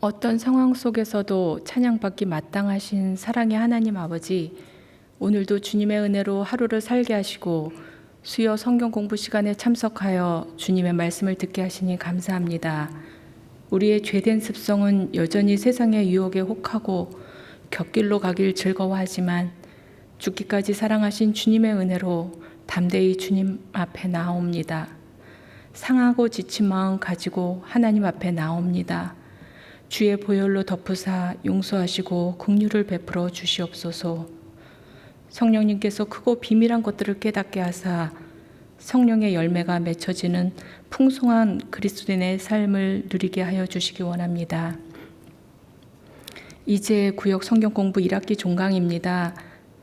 어떤 상황 속에서도 찬양받기 마땅하신 사랑의 하나님 아버지, 오늘도 주님의 은혜로 하루를 살게 하시고 수요 성경 공부 시간에 참석하여 주님의 말씀을 듣게 하시니 감사합니다. 우리의 죄된 습성은 여전히 세상의 유혹에 혹하고 곁길로 가길 즐거워하지만 죽기까지 사랑하신 주님의 은혜로 담대히 주님 앞에 나옵니다. 상하고 지친 마음 가지고 하나님 앞에 나옵니다. 주의 보혈로 덮으사 용서하시고 긍휼을 베풀어 주시옵소서. 성령님께서 크고 비밀한 것들을 깨닫게 하사 성령의 열매가 맺혀지는 풍성한 그리스도인의 삶을 누리게 하여 주시기 원합니다. 이제 구역 성경 공부 1학기 종강입니다.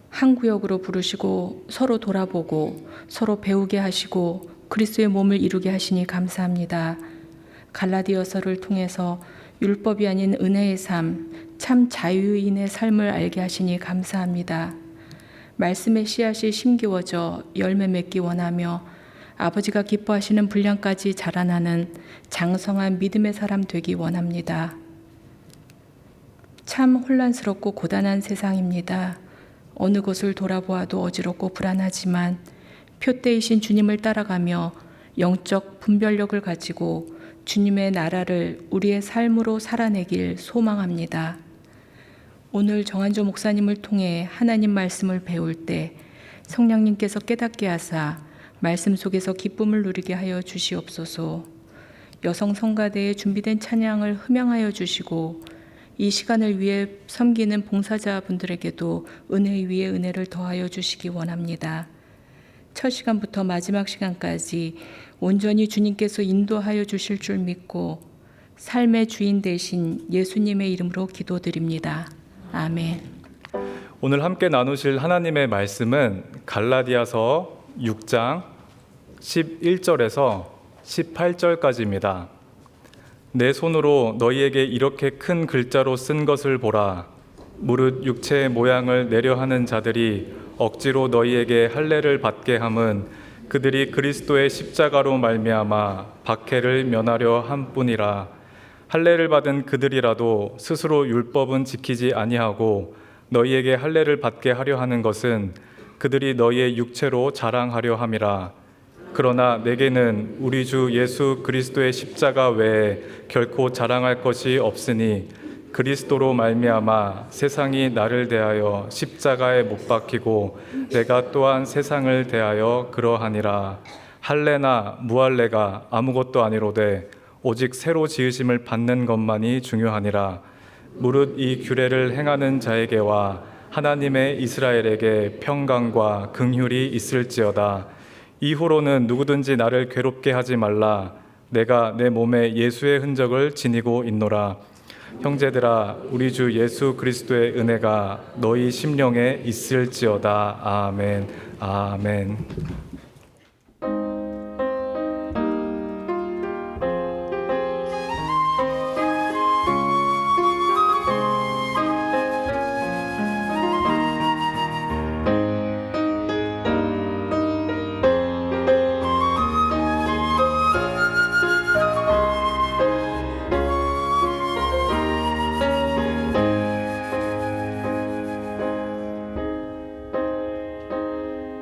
한 구역으로 부르시고 서로 돌아보고 서로 배우게 하시고 그리스도의 몸을 이루게 하시니 감사합니다. 갈라디아서를 통해서 율법이 아닌 은혜의 삶, 참 자유인의 삶을 알게 하시니 감사합니다. 말씀의 씨앗이 심기워져 열매 맺기 원하며 아버지가 기뻐하시는 분량까지 자라나는 장성한 믿음의 사람 되기 원합니다. 참 혼란스럽고 고단한 세상입니다. 어느 곳을 돌아보아도 어지럽고 불안하지만 표대이신 주님을 따라가며 영적 분별력을 가지고 주님의 나라를 우리의 삶으로 살아내길 소망합니다. 오늘 정한조 목사님을 통해 하나님 말씀을 배울 때 성령님께서 깨닫게 하사 말씀 속에서 기쁨을 누리게 하여 주시옵소서. 여성 성가대에 준비된 찬양을 흠양하여 주시고 이 시간을 위해 섬기는 봉사자분들에게도 은혜 위에 은혜를 더하여 주시기 원합니다. 첫 시간부터 마지막 시간까지 온전히 주님께서 인도하여 주실 줄 믿고 삶의 주인 되신 예수님의 이름으로 기도드립니다. 아멘. 오늘 함께 나누실 하나님의 말씀은 갈라디아서 6장 11절에서 18절까지입니다. 내 손으로 너희에게 이렇게 큰 글자로 쓴 것을 보라. 무릇 육체의 모양을 내려하는 자들이 억지로 너희에게 할례를 받게 함은 그들이 그리스도의 십자가로 말미암아 박해를 면하려 함뿐이라. 할례를 받은 그들이라도 스스로 율법은 지키지 아니하고 너희에게 할례를 받게 하려 하는 것은 그들이 너희의 육체로 자랑하려 함이라. 그러나 내게는 우리 주 예수 그리스도의 십자가 외에 결코 자랑할 것이 없으니 그리스도로 말미암아 세상이 나를 대하여 십자가에 못 박히고 내가 또한 세상을 대하여 그러하니라. 할례나 무할례가 아무것도 아니로되 오직 새로 지으심을 받는 것만이 중요하니라. 무릇 이 규례를 행하는 자에게와 하나님의 이스라엘에게 평강과 긍휼이 있을지어다. 이후로는 누구든지 나를 괴롭게 하지 말라. 내가 내 몸에 예수의 흔적을 지니고 있노라. 형제들아, 우리 주 예수 그리스도의 은혜가 너희 심령에 있을지어다. 아멘. 아멘.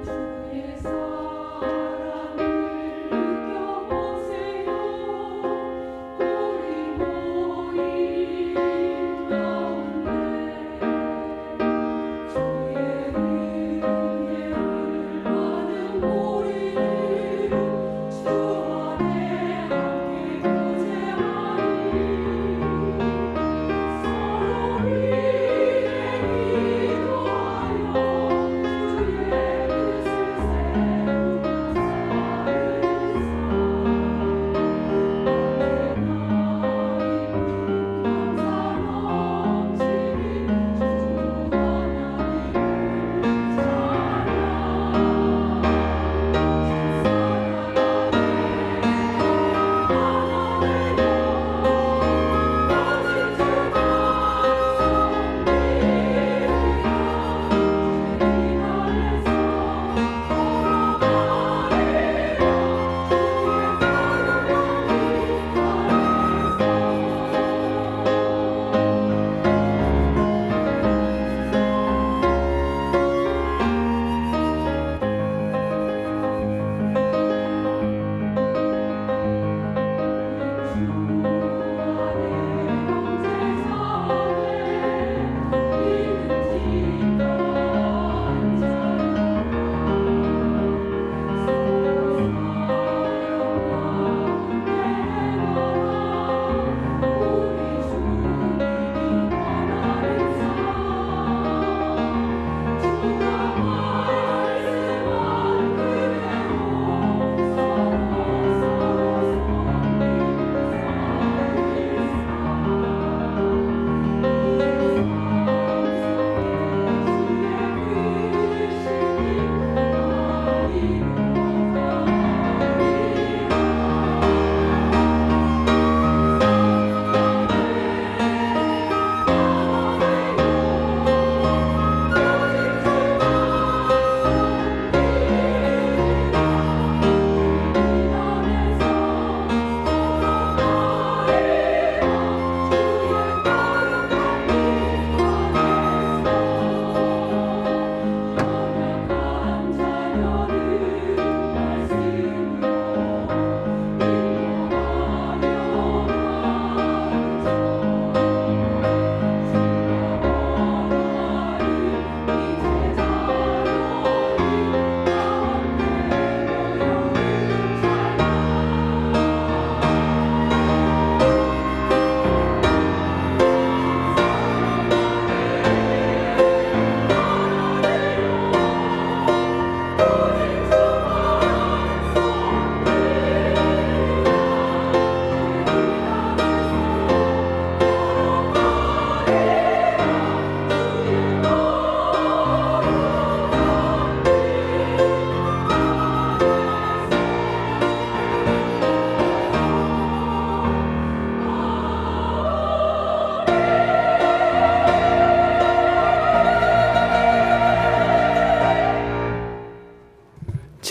주께서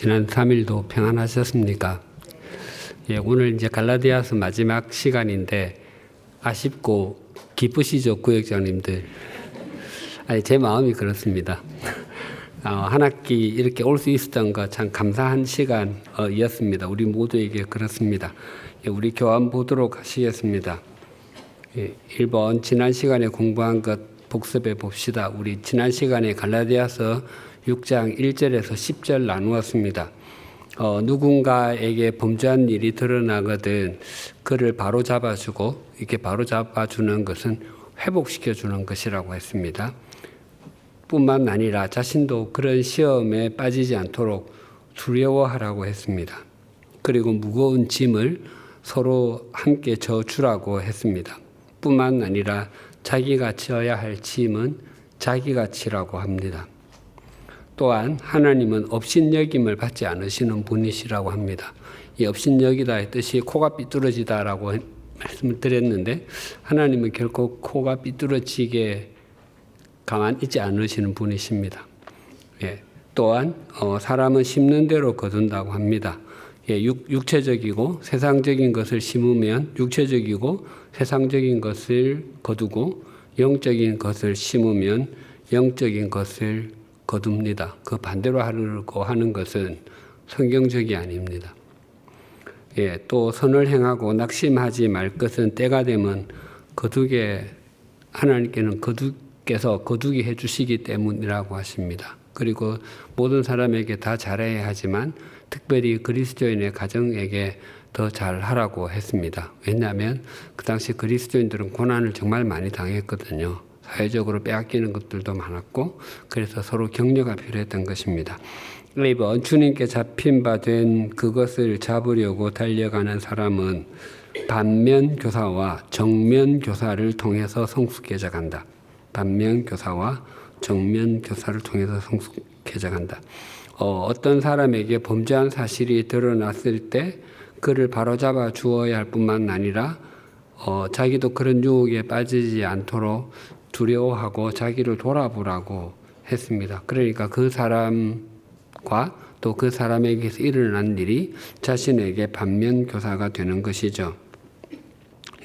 지난 3일도 평안하셨습니까? 예, 오늘 이제 갈라디아서 마지막 시간인데 아쉽고 기쁘시죠, 구역장님들? 아니, 제 마음이 그렇습니다. 한 학기 이렇게 올 수 있었던 거 참 감사한 시간이었습니다. 우리 모두에게 그렇습니다. 예, 우리 교환 보도록 하시겠습니다. 예, 1번 지난 시간에 공부한 것 복습해 봅시다. 우리 지난 시간에 갈라디아서 6장 1절에서 10절 나누었습니다. 누군가에게 범죄한 일이 드러나거든 그를 바로 잡아주고 이렇게 바로 잡아주는 것은 회복시켜주는 것이라고 했습니다. 뿐만 아니라 자신도 그런 시험에 빠지지 않도록 두려워하라고 했습니다. 그리고 무거운 짐을 서로 함께 져주라고 했습니다. 뿐만 아니라 자기가 져야 할 짐은 자기가 지라고 합니다. 또한 하나님은 업신여김을 받지 않으시는 분이시라고 합니다. 이 업신여기다의 뜻이 코가 삐뚤어지다라고 말씀을 드렸는데 하나님은 결코 코가 삐뚤어지게 가만 있지 않으시는 분이십니다. 예, 또한 사람은 심는 대로 거둔다고 합니다. 예, 육체적이고 세상적인 것을 심으면 육체적이고 세상적인 것을 거두고 영적인 것을 심으면 영적인 것을 거둡니다. 그 반대로 하려고 하는 것은 성경적이 아닙니다. 예, 또 선을 행하고 낙심하지 말 것은 때가 되면 하나님께는 거두께서 거두게 해주시기 때문이라고 하십니다. 그리고 모든 사람에게 다 잘해야 하지만 특별히 그리스도인의 가정에게 더 잘하라고 했습니다. 왜냐하면 그 당시 그리스도인들은 고난을 정말 많이 당했거든요. 사회적으로 빼앗기는 것들도 많았고 그래서 서로 격려가 필요했던 것입니다. 2번 주님께 잡힌 바 된 그것을 잡으려고 달려가는 사람은 반면교사와 정면교사를 통해서 성숙해져 간다. 반면교사와 정면교사를 통해서 성숙해져 간다. 어떤 사람에게 범죄한 사실이 드러났을 때 그를 바로잡아 주어야 할 뿐만 아니라 자기도 그런 유혹에 빠지지 않도록 두려워하고 자기를 돌아보라고 했습니다. 그러니까 그 사람과 또 그 사람에게서 일어난 일이 자신에게 반면교사가 되는 것이죠.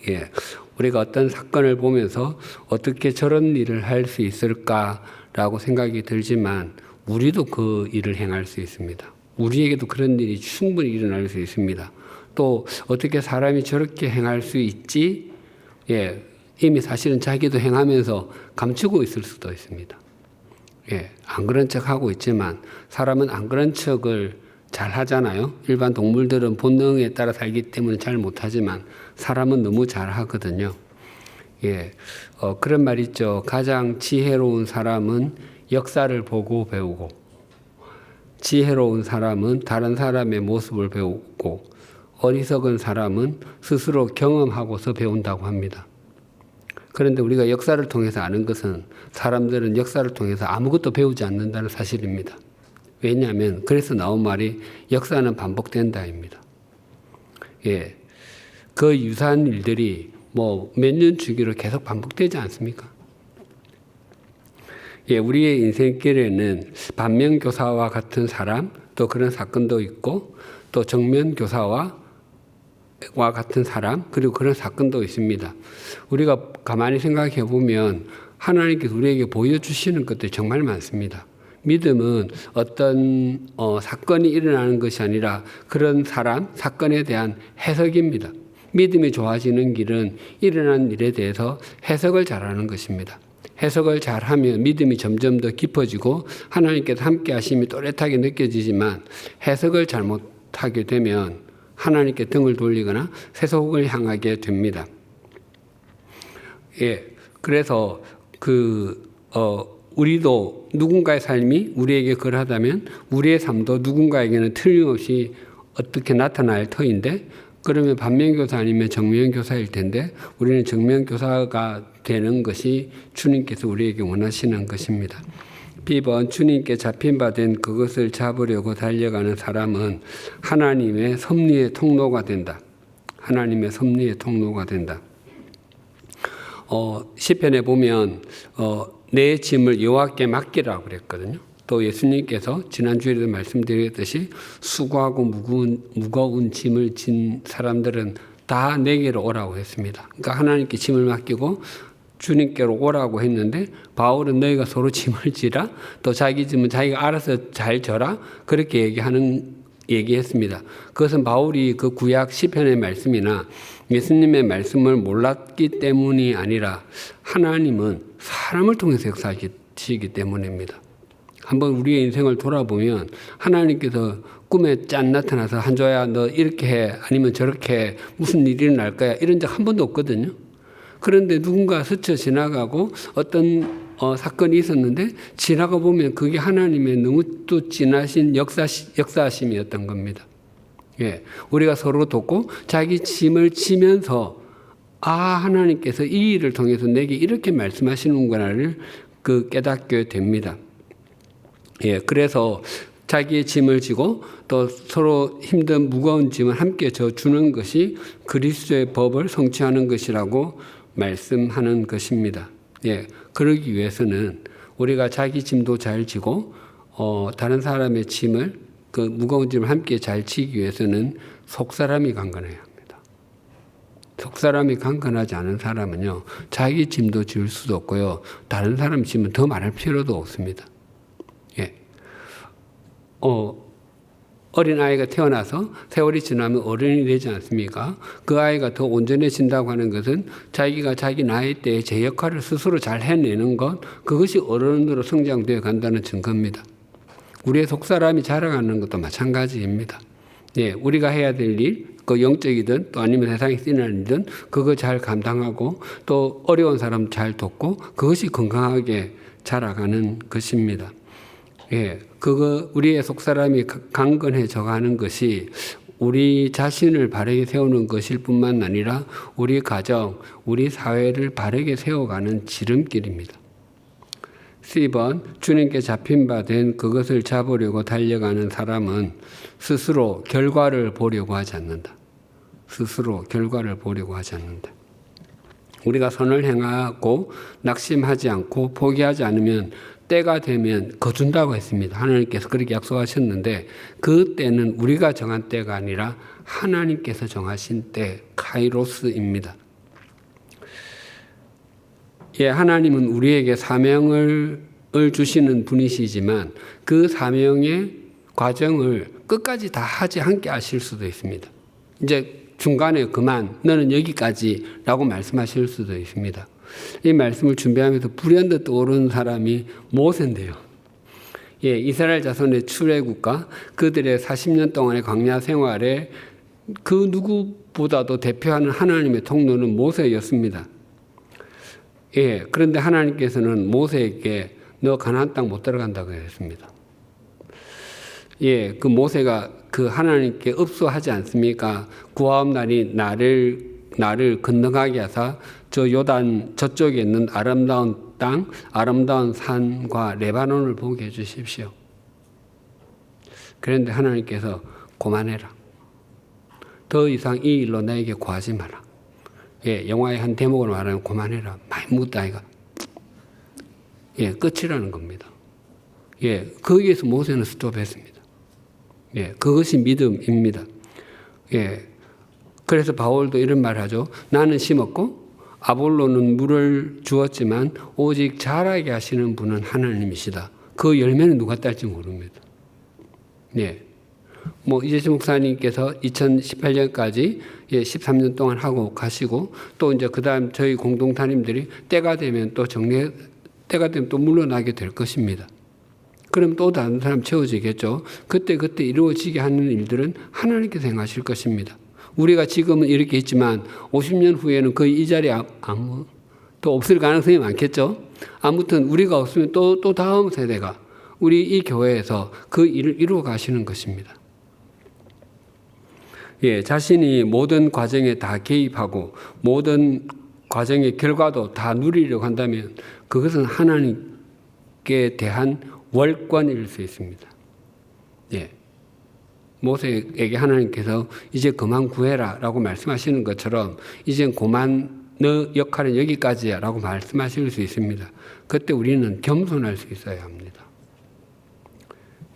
예, 우리가 어떤 사건을 보면서 어떻게 저런 일을 할 수 있을까라고 생각이 들지만 우리도 그 일을 행할 수 있습니다. 우리에게도 그런 일이 충분히 일어날 수 있습니다. 또 어떻게 사람이 저렇게 행할 수 있지? 예, 이미 사실은 자기도 행하면서 감추고 있을 수도 있습니다. 예, 안 그런 척하고 있지만 사람은 안 그런 척을 잘 하잖아요. 일반 동물들은 본능에 따라 살기 때문에 잘 못하지만 사람은 너무 잘 하거든요. 예, 그런 말 있죠. 가장 지혜로운 사람은 역사를 보고 배우고 지혜로운 사람은 다른 사람의 모습을 배우고 어리석은 사람은 스스로 경험하고서 배운다고 합니다. 그런데 우리가 역사를 통해서 아는 것은 사람들은 역사를 통해서 아무것도 배우지 않는다는 사실입니다. 왜냐하면 그래서 나온 말이 역사는 반복된다입니다. 예, 그 유사한 일들이 뭐 몇 년 주기로 계속 반복되지 않습니까? 예, 우리의 인생길에는 반면교사와 같은 사람 또 그런 사건도 있고 또 정면교사와 같은 사람 그리고 그런 사건도 있습니다. 우리가 가만히 생각해 보면 하나님께서 우리에게 보여주시는 것들이 정말 많습니다. 믿음은 어떤 사건이 일어나는 것이 아니라 그런 사람, 사건에 대한 해석입니다. 믿음이 좋아지는 길은 일어난 일에 대해서 해석을 잘하는 것입니다. 해석을 잘하면 믿음이 점점 더 깊어지고 하나님께서 함께 하심이 또렷하게 느껴지지만 해석을 잘못하게 되면 하나님께 등을 돌리거나 세속을 향하게 됩니다. 예, 그래서 우리도 누군가의 삶이 우리에게 그러하다면 우리의 삶도 누군가에게는 틀림없이 어떻게 나타날 터인데 그러면 반면교사 아니면 정면교사일 텐데 우리는 정면교사가 되는 것이 주님께서 우리에게 원하시는 것입니다. B번 주님께 잡힌 바 된 그것을 잡으려고 달려가는 사람은 하나님의 섭리의 통로가 된다. 하나님의 섭리의 통로가 된다. 시편에 보면 내 짐을 여호와께 맡기라고 그랬거든요. 또 예수님께서 지난주에도 말씀드렸듯이 수고하고 무거운 짐을 진 사람들은 다 내게로 오라고 했습니다. 그러니까 하나님께 짐을 맡기고 주님께로 오라고 했는데 바울은 너희가 서로 짐을 지라, 또 자기 짐은 자기가 알아서 잘 져라, 그렇게 얘기했습니다. 그것은 바울이 그 구약 시편의 말씀이나 예수님의 말씀을 몰랐기 때문이 아니라 하나님은 사람을 통해서 역사하시기 때문입니다. 한번 우리의 인생을 돌아보면 하나님께서 꿈에 짠 나타나서 한조야 너 이렇게 해, 아니면 저렇게 해, 무슨 일이 일어날 거야, 이런 적 한 번도 없거든요. 그런데 누군가 스쳐 지나가고 어떤 사건이 있었는데 지나가 보면 그게 하나님의 너무 또 진하신 역사하심이었던 겁니다. 예, 우리가 서로 돕고 자기 짐을 지면서 하나님께서 이 일을 통해서 내게 이렇게 말씀하시는구나를 깨닫게 됩니다. 예, 그래서 자기의 짐을 지고 또 서로 힘든 무거운 짐을 함께 져주는 것이 그리스도의 법을 성취하는 것이라고 말씀하는 것입니다. 예, 그러기 위해서는 우리가 자기 짐도 잘 지고 다른 사람의 짐을 무거운 짐을 함께 잘 지기 위해서는 속사람이 강건해야 합니다. 속사람이 강건하지 않은 사람은요, 자기 짐도 질 수도 없고요, 다른 사람 짐은 더 말할 필요도 없습니다. 예, 어린 아이가 태어나서 세월이 지나면 어른이 되지 않습니까? 그 아이가 더 온전해진다고 하는 것은 자기가 자기 나이 때에 제 역할을 스스로 잘 해내는 것, 그것이 어른으로 성장되어 간다는 증거입니다. 우리의 속사람이 자라가는 것도 마찬가지입니다. 예, 우리가 해야 될 일, 그 영적이든 또 아니면 세상에 쓰이는 일이든 그거 잘 감당하고 또 어려운 사람 잘 돕고 그것이 건강하게 자라가는 것입니다. 예, 우리의 속사람이 강건해져 가는 것이 우리 자신을 바르게 세우는 것일 뿐만 아니라 우리 가정, 우리 사회를 바르게 세워가는 지름길입니다. 10번, 주님께 잡힌 바 된 그것을 잡으려고 달려가는 사람은 스스로 결과를 보려고 하지 않는다. 스스로 결과를 보려고 하지 않는다. 우리가 선을 행하고 낙심하지 않고 포기하지 않으면 때가 되면 거둔다고 했습니다. 하나님께서 그렇게 약속하셨는데 그 때는 우리가 정한 때가 아니라 하나님께서 정하신 때, 카이로스입니다. 예, 하나님은 우리에게 사명을 주시는 분이시지만 그 사명의 과정을 끝까지 다 하지 않게 하실 수도 있습니다. 이제 중간에 그만, 너는 여기까지라고 말씀하실 수도 있습니다. 이 말씀을 준비하면서 불현듯 떠오르는 사람이 모세인데요. 예, 이스라엘 자손의 출애굽과 그들의 40년 동안의 광야 생활에 그 누구보다도 대표하는 하나님의 통로는 모세였습니다. 예, 그런데 하나님께서는 모세에게 너 가나안 땅 못 들어간다고 했습니다. 예, 그 모세가 그 하나님께 읍소하지 않습니까? 구하옵 날이 나를 건너가게 하사 저 요단 저쪽에 있는 아름다운 땅, 아름다운 산과 레바논을 보게 해주십시오. 그런데 하나님께서 그만해라. 더 이상 이 일로 나에게 구하지 마라. 예, 영화의 한 대목으로 말하면 그만해라. 많이 묻다 이가. 예, 끝이라는 겁니다. 예, 거기에서 모세는 스톱했습니다. 예, 그것이 믿음입니다. 예, 그래서 바울도 이런 말을 하죠. 나는 심었고 아볼로는 물을 주었지만 오직 자라게 하시는 분은 하나님이시다. 그 열매는 누가 딸지 모릅니다. 예. 이재수 목사님께서 2018년까지 13년 동안 하고 가시고 또 이제 그 다음 저희 공동탄임들이 때가 되면 또 물러나게 될 것입니다. 그럼 또 다른 사람 채워지겠죠. 그때 이루어지게 하는 일들은 하나님께서 행하실 것입니다. 우리가 지금은 이렇게 있지만 50년 후에는 거의 이 자리에 또 없을 가능성이 많겠죠. 아무튼 우리가 없으면 또 다음 세대가 우리 이 교회에서 그 일을 이루어 가시는 것입니다. 예, 자신이 모든 과정에 다 개입하고 모든 과정의 결과도 다 누리려고 한다면 그것은 하나님께 대한 월권일 수 있습니다. 예. 모세에게 하나님께서 이제 그만 구해라 라고 말씀하시는 것처럼 이젠 그만 너 역할은 여기까지야 라고 말씀하실 수 있습니다. 그때 우리는 겸손할 수 있어야 합니다.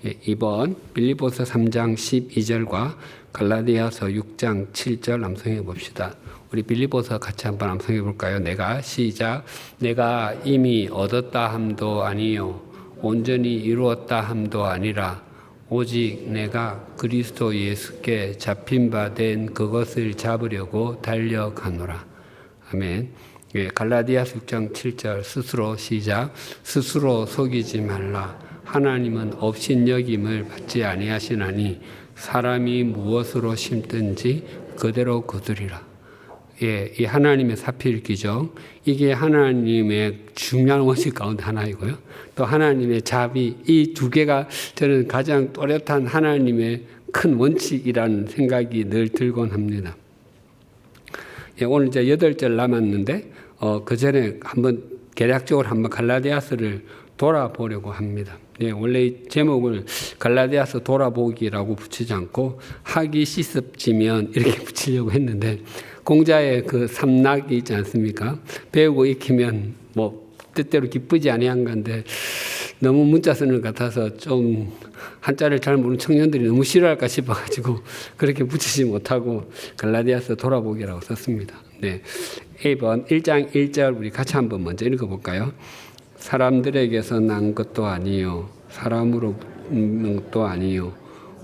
2번 빌립보서 3장 12절과 갈라디아서 6장 7절 암송해 봅시다. 우리 빌립보서 같이 한번 암송해 볼까요? 시작. 내가 이미 얻었다 함도 아니요 온전히 이루었다 함도 아니라 오직 내가 그리스도 예수께 잡힌 바 된 그것을 잡으려고 달려가노라. 아멘. 갈라디아서 6장 7절 스스로 시작. 스스로 속이지 말라. 하나님은 업신여김을 받지 아니하시나니 사람이 무엇으로 심든지 그대로 거두리라. 이 하나님의 사필기죠. 이게 하나님의 중요한 원칙 가운데 하나이고요. 또 하나님의 자비, 이 두 개가 저는 가장 또렷한 하나님의 큰 원칙이라는 생각이 늘 들곤 합니다. 오늘 이제 8절 남았는데 그 전에 한번 개략적으로 한번 갈라디아서를 돌아보려고 합니다. 원래 이 제목을 갈라디아서 돌아보기라고 붙이지 않고 하기 시습지면 이렇게 붙이려고 했는데 공자의 그 삼락이 있지 않습니까? 배우고 익히면 뭐 뜻대로 기쁘지 아니한 건데 너무 문자 쓰는 것 같아서 좀 한자를 잘 모르는 청년들이 너무 싫어할까 싶어가지고 그렇게 붙이지 못하고 갈라디아서 돌아보기라고 썼습니다. A번 1장 1절 우리 같이 한번 먼저 읽어볼까요? 사람들에게서 난 것도 아니요 사람으로 는 것도 아니요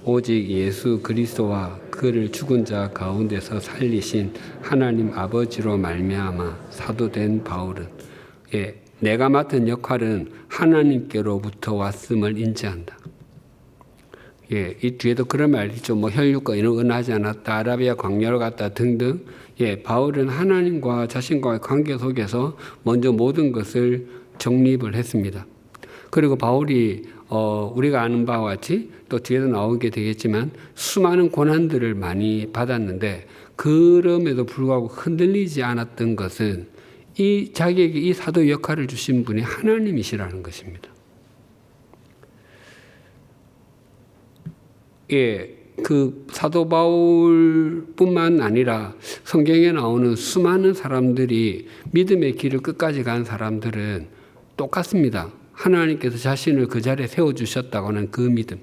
오직 예수 그리스도와 그를 죽은 자 가운데서 살리신 하나님 아버지로 말미암아 사도된 바울은 내가 맡은 역할은 하나님께로부터 왔음을 인지한다. 이 뒤에도 그런 말이 있죠. 뭐 혈육과 이런 은하지 않았다. 아라비아 광야로 갔다 등등. 바울은 하나님과 자신과의 관계 속에서 먼저 모든 것을 정립을 했습니다. 그리고 바울이 우리가 아는 바와 같이 또 뒤에도 나오게 되겠지만 수많은 고난들을 많이 받았는데 그럼에도 불구하고 흔들리지 않았던 것은 이 자기에게 이 사도 역할을 주신 분이 하나님이시라는 것입니다. 그 사도 바울뿐만 아니라 성경에 나오는 수많은 사람들이 믿음의 길을 끝까지 간 사람들은 똑같습니다. 하나님께서 자신을 그 자리에 세워주셨다고 하는 그 믿음.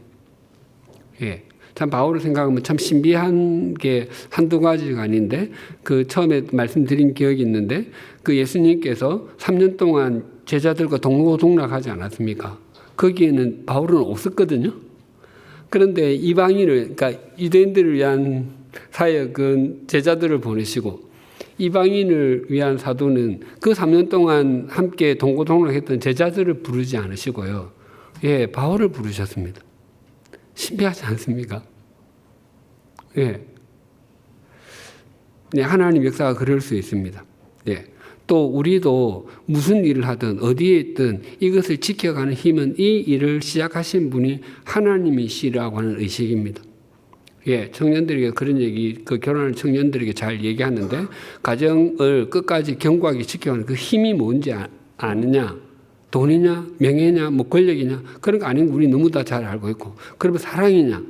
참 바울을 생각하면 참 신비한 게 한두 가지가 아닌데 그 처음에 말씀드린 기억이 있는데 그 예수님께서 3년 동안 제자들과 동고동락하지 않았습니까? 거기에는 바울은 없었거든요. 그런데 이방인을 그러니까 유대인들을 위한 사역은 제자들을 보내시고 이방인을 위한 사도는 그 3년 동안 함께 동고동락했던 제자들을 부르지 않으시고요. 바울을 부르셨습니다. 신비하지 않습니까? 하나님 역사가 그럴 수 있습니다. 또 우리도 무슨 일을 하든 어디에 있든 이것을 지켜가는 힘은 이 일을 시작하신 분이 하나님이시라고 하는 의식입니다. 청년들에게 그런 얘기, 그 결혼하는 청년들에게 잘 얘기하는데 가정을 끝까지 견고하게 지켜가는 그 힘이 뭔지 아느냐? 돈이냐, 명예냐, 뭐 권력이냐 그런 거 아닌 거 우리 너무 다 잘 알고 있고 그러면 사랑이냐?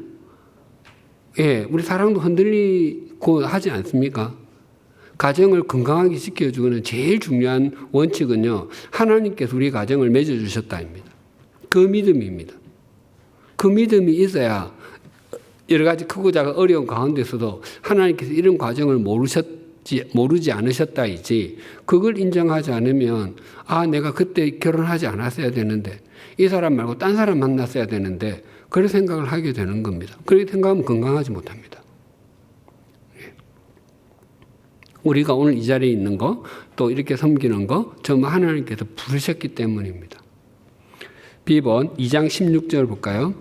우리 사랑도 흔들리고 하지 않습니까? 가정을 건강하게 지켜주는 제일 중요한 원칙은요 하나님께서 우리 가정을 맺어주셨다입니다. 그 믿음입니다. 그 믿음이 있어야 여러 가지 크고 작은 어려운 가운데서도 하나님께서 이런 과정을 모르지 않으셨다이지 그걸 인정하지 않으면 내가 그때 결혼하지 않았어야 되는데 이 사람 말고 딴 사람 만났어야 되는데 그런 생각을 하게 되는 겁니다. 그렇게 생각하면 건강하지 못합니다. 우리가 오늘 이 자리에 있는 거 또 이렇게 섬기는 거 전부 하나님께서 부르셨기 때문입니다. B번 2장 16절 볼까요?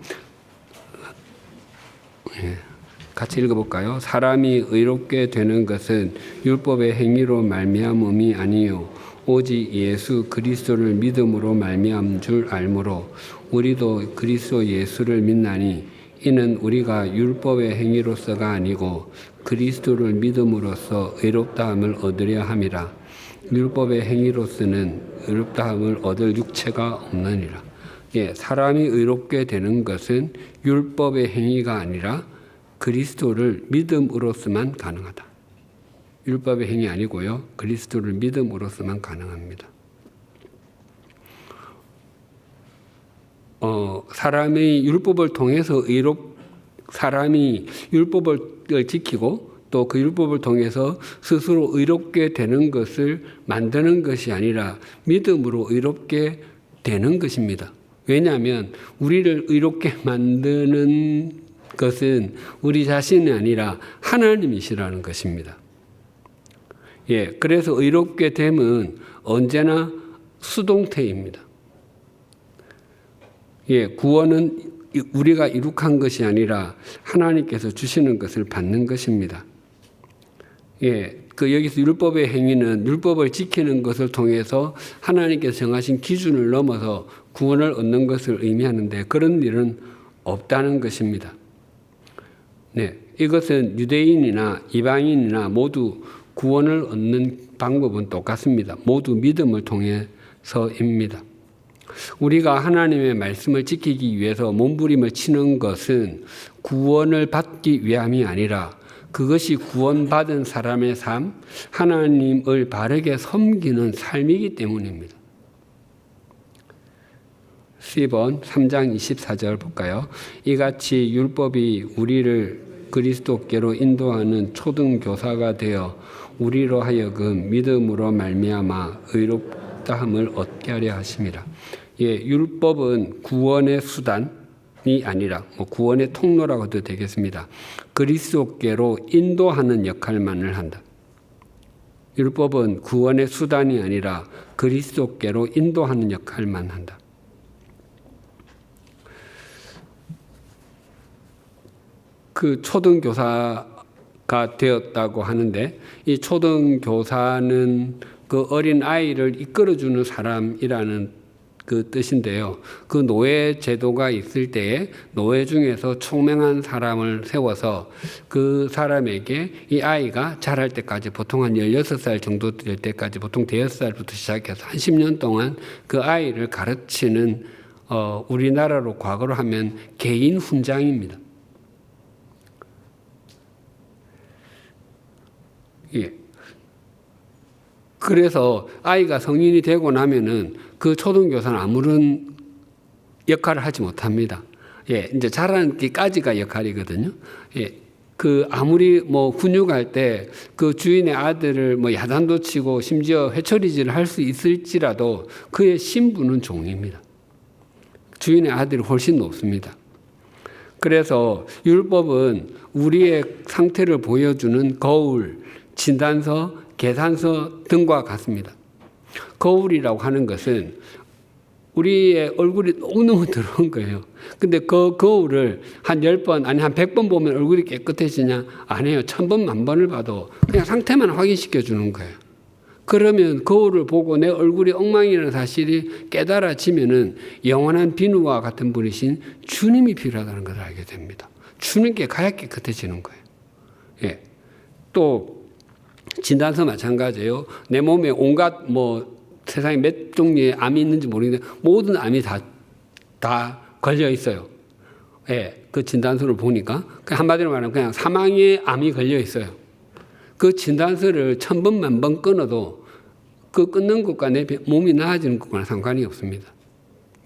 같이 읽어볼까요? 사람이 의롭게 되는 것은 율법의 행위로 말미암음이 아니요 오직 예수 그리스도를 믿음으로 말미암은 줄 알므로 우리도 그리스도 예수를 믿나니 이는 우리가 율법의 행위로서가 아니고 그리스도를 믿음으로써 의롭다함을 얻으려 함이라. 율법의 행위로서는 의롭다함을 얻을 육체가 없느니라. 사람이 의롭게 되는 것은 율법의 행위가 아니라 그리스도를 믿음으로서만 가능하다. 율법의 행위 아니고요. 그리스도를 믿음으로서만 가능합니다. 사람이 율법을 통해서 사람이 율법을 지키고 또 그 율법을 통해서 스스로 의롭게 되는 것을 만드는 것이 아니라 믿음으로 의롭게 되는 것입니다. 왜냐하면 우리를 의롭게 만드는 것은 우리 자신이 아니라 하나님이시라는 것입니다. 예, 그래서 의롭게 됨은 언제나 수동태입니다. 예, 구원은 우리가 이룩한 것이 아니라 하나님께서 주시는 것을 받는 것입니다. 예, 여기서 율법의 행위는 율법을 지키는 것을 통해서 하나님께서 정하신 기준을 넘어서 구원을 얻는 것을 의미하는데 그런 일은 없다는 것입니다. 네, 이것은 유대인이나 이방인이나 모두 구원을 얻는 방법은 똑같습니다. 모두 믿음을 통해서입니다. 우리가 하나님의 말씀을 지키기 위해서 몸부림을 치는 것은 구원을 받기 위함이 아니라 그것이 구원받은 사람의 삶, 하나님을 바르게 섬기는 삶이기 때문입니다. 10번 3장 24절 볼까요? 이같이 율법이 우리를 그리스도께로 인도하는 초등교사가 되어 우리로 하여금 믿음으로 말미암아 의롭다함을 얻게 하려 하심이라. 예, 율법은 구원의 수단이 아니라 구원의 통로라고 해도 되겠습니다. 그리스도께로 인도하는 역할만을 한다. 율법은 구원의 수단이 아니라 그리스도께로 인도하는 역할만 한다. 그 초등교사가 되었다고 하는데 이 초등교사는 그 어린 아이를 이끌어주는 사람이라는 그 뜻인데요. 그 노예 제도가 있을 때에 노예 중에서 총명한 사람을 세워서 그 사람에게 이 아이가 자랄 때까지 보통 한 16살 정도 될 때까지 보통 대여섯 살부터 시작해서 한 10년 동안 그 아이를 가르치는 우리나라로 과거로 하면 개인 훈장입니다. 예. 그래서 아이가 성인이 되고 나면은 그 초등교사는 아무런 역할을 하지 못합니다. 예, 이제 자라기까지가 역할이거든요. 예, 아무리 훈육할 때 그 주인의 아들을 야단도 치고 심지어 회초리질을 할 수 있을지라도 그의 신분은 종입니다. 주인의 아들이 훨씬 높습니다. 그래서 율법은 우리의 상태를 보여주는 거울, 진단서, 계산서 등과 같습니다. 거울이라고 하는 것은 우리의 얼굴이 너무너무 더러운 거예요. 근데 그 거울을 한 10번, 아니 한 100번 보면 얼굴이 깨끗해지냐? 아니에요. 1000번, 10,000번을 봐도 그냥 상태만 확인시켜 주는 거예요. 그러면 거울을 보고 내 얼굴이 엉망이라는 사실이 깨달아지면은 영원한 비누와 같은 분이신 주님이 필요하다는 것을 알게 됩니다. 주님께 가야 깨끗해지는 거예요. 예. 또 진단서 마찬가지예요. 내 몸에 온갖 세상에 몇 종류의 암이 있는지 모르겠는데 모든 암이 다 걸려 있어요. 예, 그 진단서를 보니까 한마디로 말하면 그냥 사망의 암이 걸려 있어요. 그 진단서를 1000번, 10,000번 끊어도 그 끊는 것과 내 몸이 나아지는 것과는 상관이 없습니다.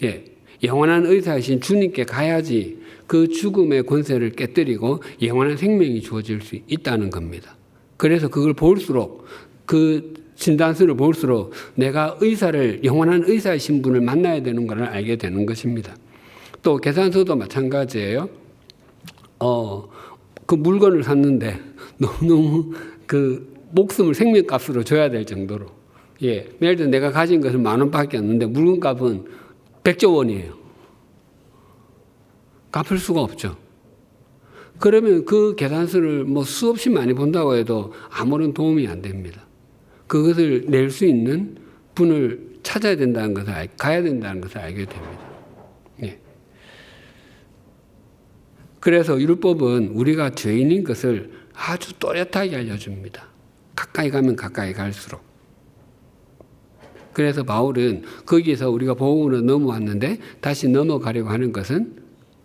예, 영원한 의사이신 주님께 가야지 그 죽음의 권세를 깨뜨리고 영원한 생명이 주어질 수 있다는 겁니다. 그래서 그걸 볼수록 그 진단서를 볼수록 내가 영원한 의사이신 분을 만나야 되는 것을 알게 되는 것입니다. 또 계산서도 마찬가지예요. 그 물건을 샀는데 너무 그 목숨을 생명값으로 줘야 될 정도로. 예, 예를 들어 내가 가진 것은 10,000원밖에 없는데 물건값은 100조 원이에요. 갚을 수가 없죠. 그러면 그 계산서를 수없이 많이 본다고 해도 아무런 도움이 안 됩니다. 그것을 낼 수 있는 분을 찾아야 된다는 것을 가야 된다는 것을 알게 됩니다. 예. 그래서 율법은 우리가 죄인인 것을 아주 또렷하게 알려줍니다. 가까이 가면 가까이 갈수록. 그래서 바울은 거기에서 우리가 복음으로 넘어왔는데 다시 넘어가려고 하는 것은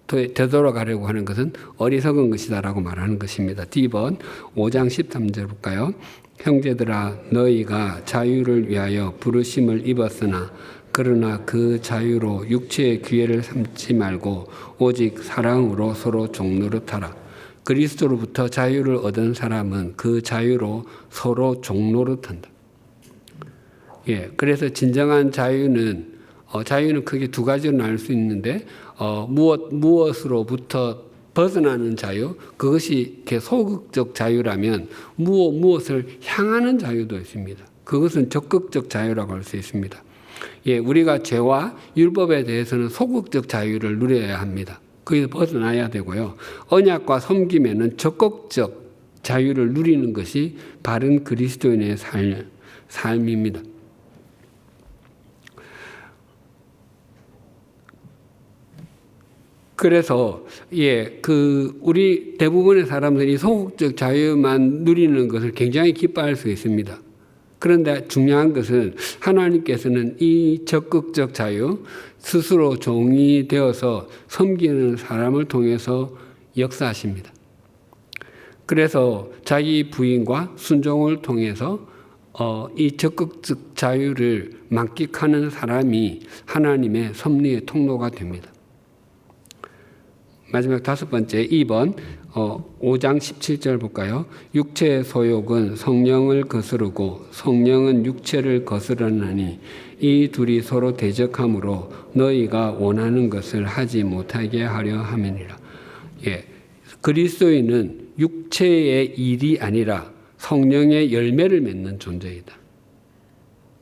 되돌아가려고 하는 것은 어리석은 것이다라고 말하는 것입니다. D번 5장 13절 볼까요? 형제들아 너희가 자유를 위하여 부르심을 입었으나 그러나 그 자유로 육체의 기회를 삼지 말고 오직 사랑으로 서로 종노릇하라. 그리스도로부터 자유를 얻은 사람은 그 자유로 서로 종노릇한다. 예, 그래서 진정한 자유는 크게 두 가지로 나눌 수 있는데 무엇으로부터 벗어나는 자유, 그것이 이렇게 소극적 자유라면 무엇을 향하는 자유도 있습니다. 그것은 적극적 자유라고 할 수 있습니다. 예, 우리가 죄와 율법에 대해서는 소극적 자유를 누려야 합니다. 거기서 벗어나야 되고요. 언약과 섬김에는 적극적 자유를 누리는 것이 바른 그리스도인의 삶입니다. 그래서 우리 대부분의 사람들이 소극적 자유만 누리는 것을 굉장히 기뻐할 수 있습니다. 그런데 중요한 것은 하나님께서는 이 적극적 자유, 스스로 종이 되어서 섬기는 사람을 통해서 역사하십니다. 그래서 자기 부인과 순종을 통해서 이 적극적 자유를 만끽하는 사람이 하나님의 섭리의 통로가 됩니다. 마지막 5번째 2번 5장 17절 볼까요? 육체의 소욕은 성령을 거스르고 성령은 육체를 거스르나니 이 둘이 서로 대적하므로 너희가 원하는 것을 하지 못하게 하려 함이니라. 예, 그리스도인은 육체의 일이 아니라 성령의 열매를 맺는 존재이다.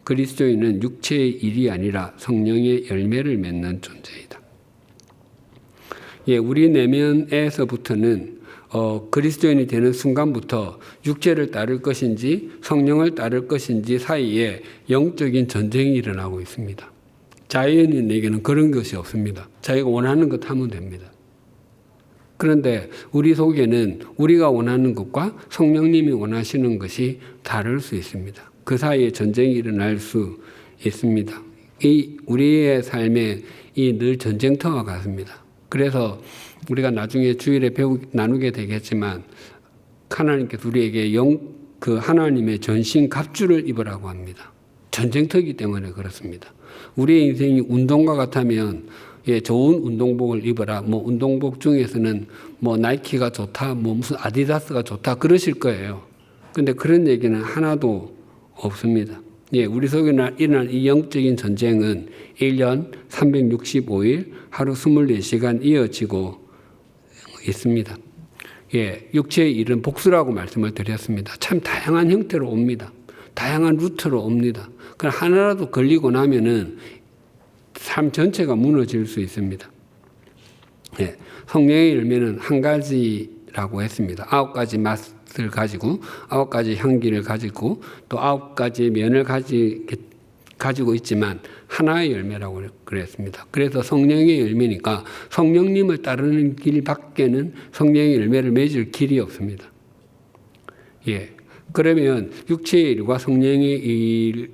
그리스도인은 육체의 일이 아니라 성령의 열매를 맺는 존재이다. 예, 우리 내면에서부터는 그리스도인이 되는 순간부터 육체를 따를 것인지 성령을 따를 것인지 사이에 영적인 전쟁이 일어나고 있습니다. 자연인에게는 그런 것이 없습니다. 자기가 원하는 것 하면 됩니다. 그런데 우리 속에는 우리가 원하는 것과 성령님이 원하시는 것이 다를 수 있습니다. 그 사이에 전쟁이 일어날 수 있습니다. 우리의 삶에 늘 전쟁터와 같습니다. 그래서 우리가 나중에 주일에 나누게 되겠지만 하나님께서 우리에게 하나님의 전신 갑주를 입으라고 합니다. 전쟁터이기 때문에 그렇습니다. 우리의 인생이 운동과 같다면 좋은 운동복을 입어라. 운동복 중에서는 나이키가 좋다, 무슨 아디다스가 좋다 그러실 거예요. 근데 그런 얘기는 하나도 없습니다. 우리 속에 일어난 이 영적인 전쟁은 1년 365일 하루 24시간 이어지고 있습니다. 육체의 일은 복수라고 말씀을 드렸습니다. 참 다양한 형태로 옵니다. 다양한 루트로 옵니다. 그럼 하나라도 걸리고 나면은 삶 전체가 무너질 수 있습니다. 성령의 열매는 한 가지라고 했습니다. 9가지 맛을 가지고 9가지 향기를 가지고 또 9가지의 면을 가지고 있지만 하나의 열매라고 그랬습니다. 그래서 성령의 열매니까 성령님을 따르는 길밖에는 성령의 열매를 맺을 길이 없습니다. 그러면 육체의 일과 성령의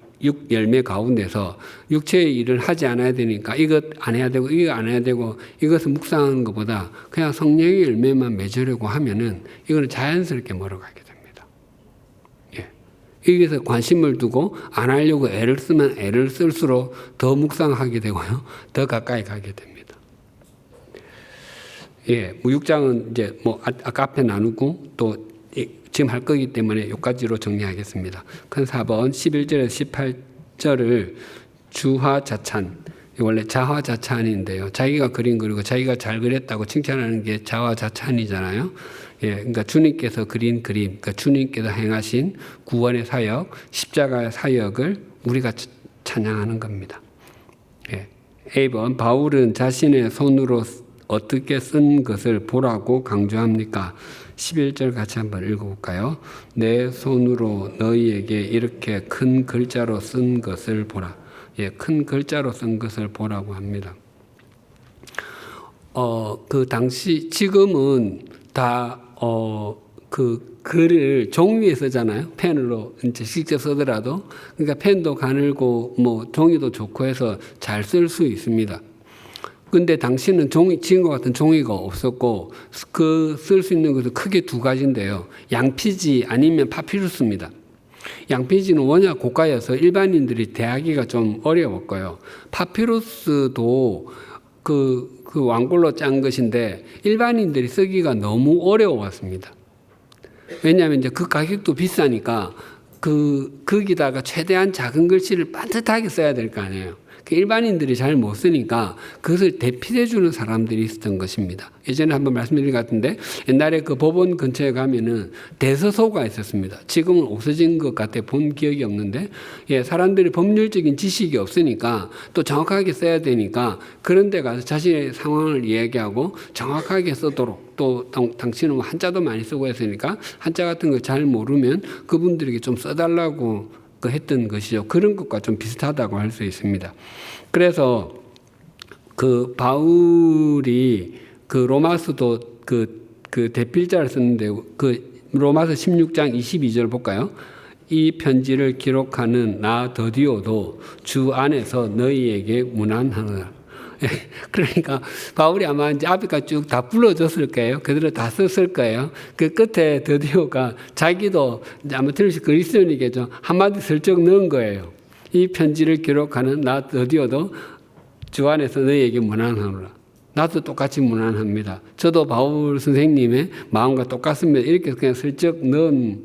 열매 가운데서 육체의 일을 하지 않아야 되니까 이것 안 해야 되고 이거 안 해야 되고 이것을 묵상하는 것보다 그냥 성령의 열매만 맺으려고 하면은 이거는 자연스럽게 멀어가게 됩니다. 여기서 관심을 두고 안 하려고 애를 쓰면 애를 쓸수록 더 묵상하게 되고요. 더 가까이 가게 됩니다. 6장은 이제 아까 앞에 나누고 또 지금 할 거기 때문에 여기까지로 정리하겠습니다. 큰 4번 11절에서 18절을 주화자찬, 원래 자화자찬인데요. 자기가 그리고 자기가 잘 그렸다고 칭찬하는 게 자화자찬이잖아요. 그러니까 주님께서 그린 그림, 그러니까 주님께서 행하신 구원의 사역, 십자가의 사역을 우리가 찬양하는 겁니다. A번 바울은 자신의 손으로 어떻게 쓴 것을 보라고 강조합니까? 11절 같이 한번 읽어볼까요? 내 손으로 너희에게 이렇게 큰 글자로 쓴 것을 보라. 큰 글자로 쓴 것을 보라고 합니다. 그 당시 지금은 다 그 글을 종이에 쓰잖아요. 펜으로 이제 직접 쓰더라도 그러니까 펜도 가늘고 종이도 좋고 해서 잘 쓸 수 있습니다. 근데 당시는 지금과 같은 종이가 없었고 그 쓸 수 있는 것은 크게 두 가지인데요. 양피지 아니면 파피루스입니다. 양피지는 워낙 고가여서 일반인들이 대하기가 좀 어려웠고요. 파피루스도 그 왕골로 짠 것인데 일반인들이 쓰기가 너무 어려웠습니다. 왜냐하면 이제 그 가격도 비싸니까 거기다가 최대한 작은 글씨를 반듯하게 써야 될 거 아니에요. 일반인들이 잘 못 쓰니까 그것을 대필해 주는 사람들이 있었던 것입니다. 예전에 한번 말씀드린 것 같은데 옛날에 그 법원 근처에 가면은 대서소가 있었습니다. 지금은 없어진 것 같아 본 기억이 없는데 사람들이 법률적인 지식이 없으니까 또 정확하게 써야 되니까 그런 데 가서 자신의 상황을 이야기하고 정확하게 쓰도록 또 당신은 한자도 많이 쓰고 했으니까 한자 같은 걸 잘 모르면 그분들에게 좀 써달라고 했던 것이죠. 그런 것과 좀 비슷하다고 할 수 있습니다. 그래서 그 바울이 그 로마서도 그 대필자를 썼는데 그 로마서 16장 22절 볼까요? 이 편지를 기록하는 나 더디오도 주 안에서 너희에게 문안하노라. 그러니까 바울이 아마 이제 앞에까지 쭉 다 불러줬을 거예요. 그대로 다 썼을 거예요. 그 끝에 드디어가 자기도 아마 틀림없이 그리스도인에게 좀 한마디 슬쩍 넣은 거예요. 이 편지를 기록하는 나 드디어도 주 안에서 너희에게 문안하노라. 나도 똑같이 문안합니다. 저도 바울 선생님의 마음과 똑같습니다. 이렇게 그냥 슬쩍 넣은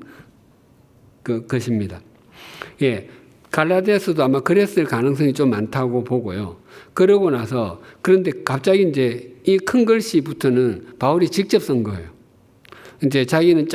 것입니다. 갈라디아서도 아마 그랬을 가능성이 좀 많다고 보고요. 그러고 나서 그런데 갑자기 이제 이 큰 글씨부터는 바울이 직접 쓴 거예요. 이제 자기는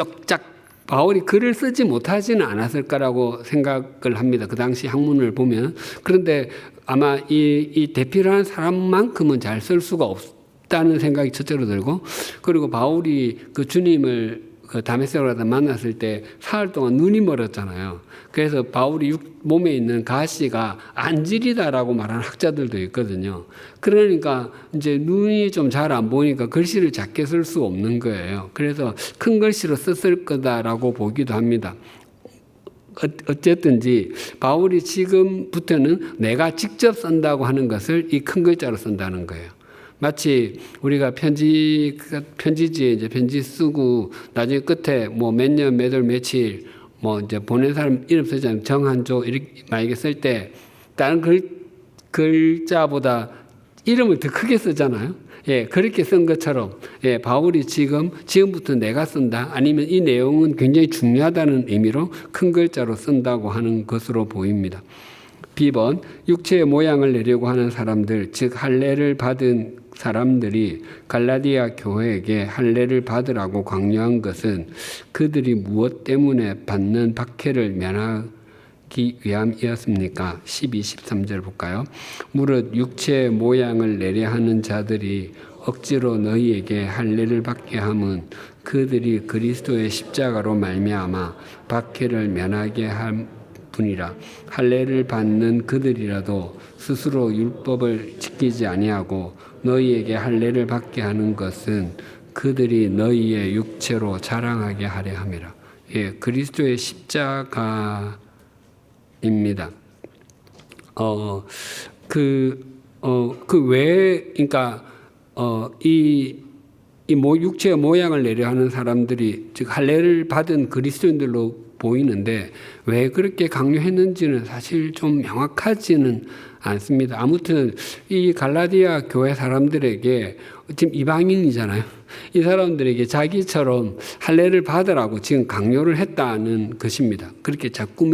바울이 글을 쓰지 못하지는 않았을 거라고 생각을 합니다. 그 당시 학문을 보면. 그런데 아마 이 대필하는 사람만큼은 잘 쓸 수가 없다는 생각이 첫째로 들고, 그리고 바울이 그 주님을 그 다메섹으로 가다 만났을 때 사흘 동안 눈이 멀었잖아요. 그래서 바울이 몸에 있는 가시가 안질이다라고 말하는 학자들도 있거든요. 그러니까 이제 눈이 좀 잘 안 보이니까 글씨를 작게 쓸 수 없는 거예요. 그래서 큰 글씨로 썼을 거다라고 보기도 합니다. 어쨌든지 바울이 지금부터는 내가 직접 쓴다고 하는 것을 이 큰 글자로 쓴다는 거예요. 마치 우리가 편지지에 이제 편지 쓰고 나중에 끝에 뭐 몇 년, 몇 월, 며칠 뭐 이제 보낸 사람 이름 쓰잖아요. 정한조 이렇게 만약에 쓸 때 다른 글자보다 이름을 더 크게 쓰잖아요. 그렇게 쓴 것처럼 바울이 지금부터 내가 쓴다 아니면 이 내용은 굉장히 중요하다는 의미로 큰 글자로 쓴다고 하는 것으로 보입니다. B번 육체의 모양을 내려고 하는 사람들, 즉 할례를 받은 사람들이 갈라디아 교회에게 할례를 받으라고 강요한 것은 그들이 무엇 때문에 받는 박해를 면하기 위함이었습니까? 12, 13절 볼까요? 무릇 육체의 모양을 내려 하는 자들이 억지로 너희에게 할례를 받게 함은 그들이 그리스도의 십자가로 말미암아 박해를 면하게 할 뿐이라. 할례를 받는 그들이라도 스스로 율법을 지키지 아니하고 너희에게 할례를 받게 하는 것은 그들이 너희의 육체로 자랑하게 하려 함이라. 그리스도의 십자가입니다. 그러니까 육체의 모양을 내려 하는 사람들이 즉 할례를 받은 그리스도인들로 보이는데 왜 그렇게 강요했는지는 사실 좀 명확하지는 않습니다. 아무튼 이 갈라디아 교회 사람들에게 지금 이방인이잖아요. 이 사람들에게 자기처럼 할례를 받으라고 지금 강요를 했다는 것입니다. 그렇게 자꾸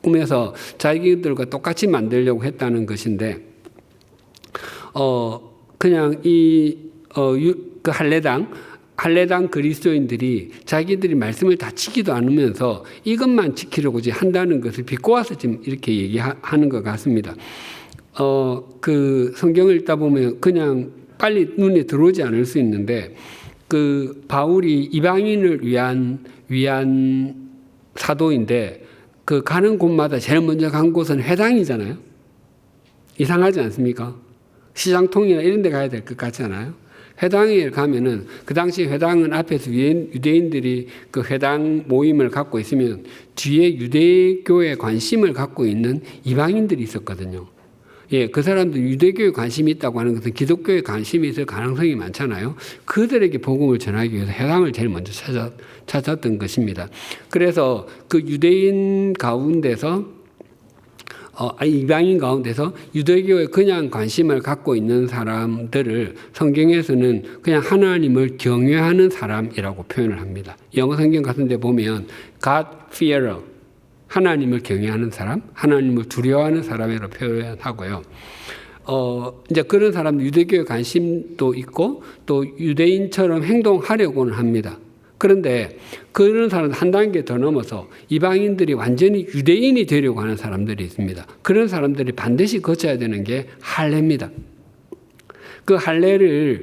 꾸며서 자기들과 똑같이 만들려고 했다는 것인데 그냥 그 할례당 그리스도인들이 자기들이 말씀을 다 지키도 않으면서 이것만 지키려고 한다는 것을 비꼬아서 지금 이렇게 얘기하는 것 같습니다. 그 성경을 읽다 보면 그냥 빨리 눈에 들어오지 않을 수 있는데 그 바울이 이방인을 위한 사도인데 그 가는 곳마다 제일 먼저 간 곳은 회당이잖아요. 이상하지 않습니까? 시장통이나 이런 데 가야 될 것 같지 않아요? 회당에 가면은 그 당시 회당은 앞에서 유대인들이 그 회당 모임을 갖고 있으면 뒤에 유대교에 관심을 갖고 있는 이방인들이 있었거든요. 예, 그 사람들 유대교에 관심이 있다고 하는 것은 기독교에 관심이 있을 가능성이 많잖아요. 그들에게 복음을 전하기 위해서 해당을 제일 먼저 찾았던 것입니다. 그래서 그 유대인 가운데서 이방인 가운데서 유대교에 그냥 관심을 갖고 있는 사람들을 성경에서는 그냥 하나님을 경외하는 사람이라고 표현을 합니다. 영어 성경 같은 데 보면 God fearer, 하나님을 경외하는 사람, 하나님을 두려워하는 사람이라고 표현하고요. 이제 그런 사람들 유대교에 관심도 있고 또 유대인처럼 행동하려고는 합니다. 그런데 그런 사람 한 단계 더 넘어서 이방인들이 완전히 유대인이 되려고 하는 사람들이 있습니다. 그런 사람들이 반드시 거쳐야 되는 게 할례입니다. 그 할례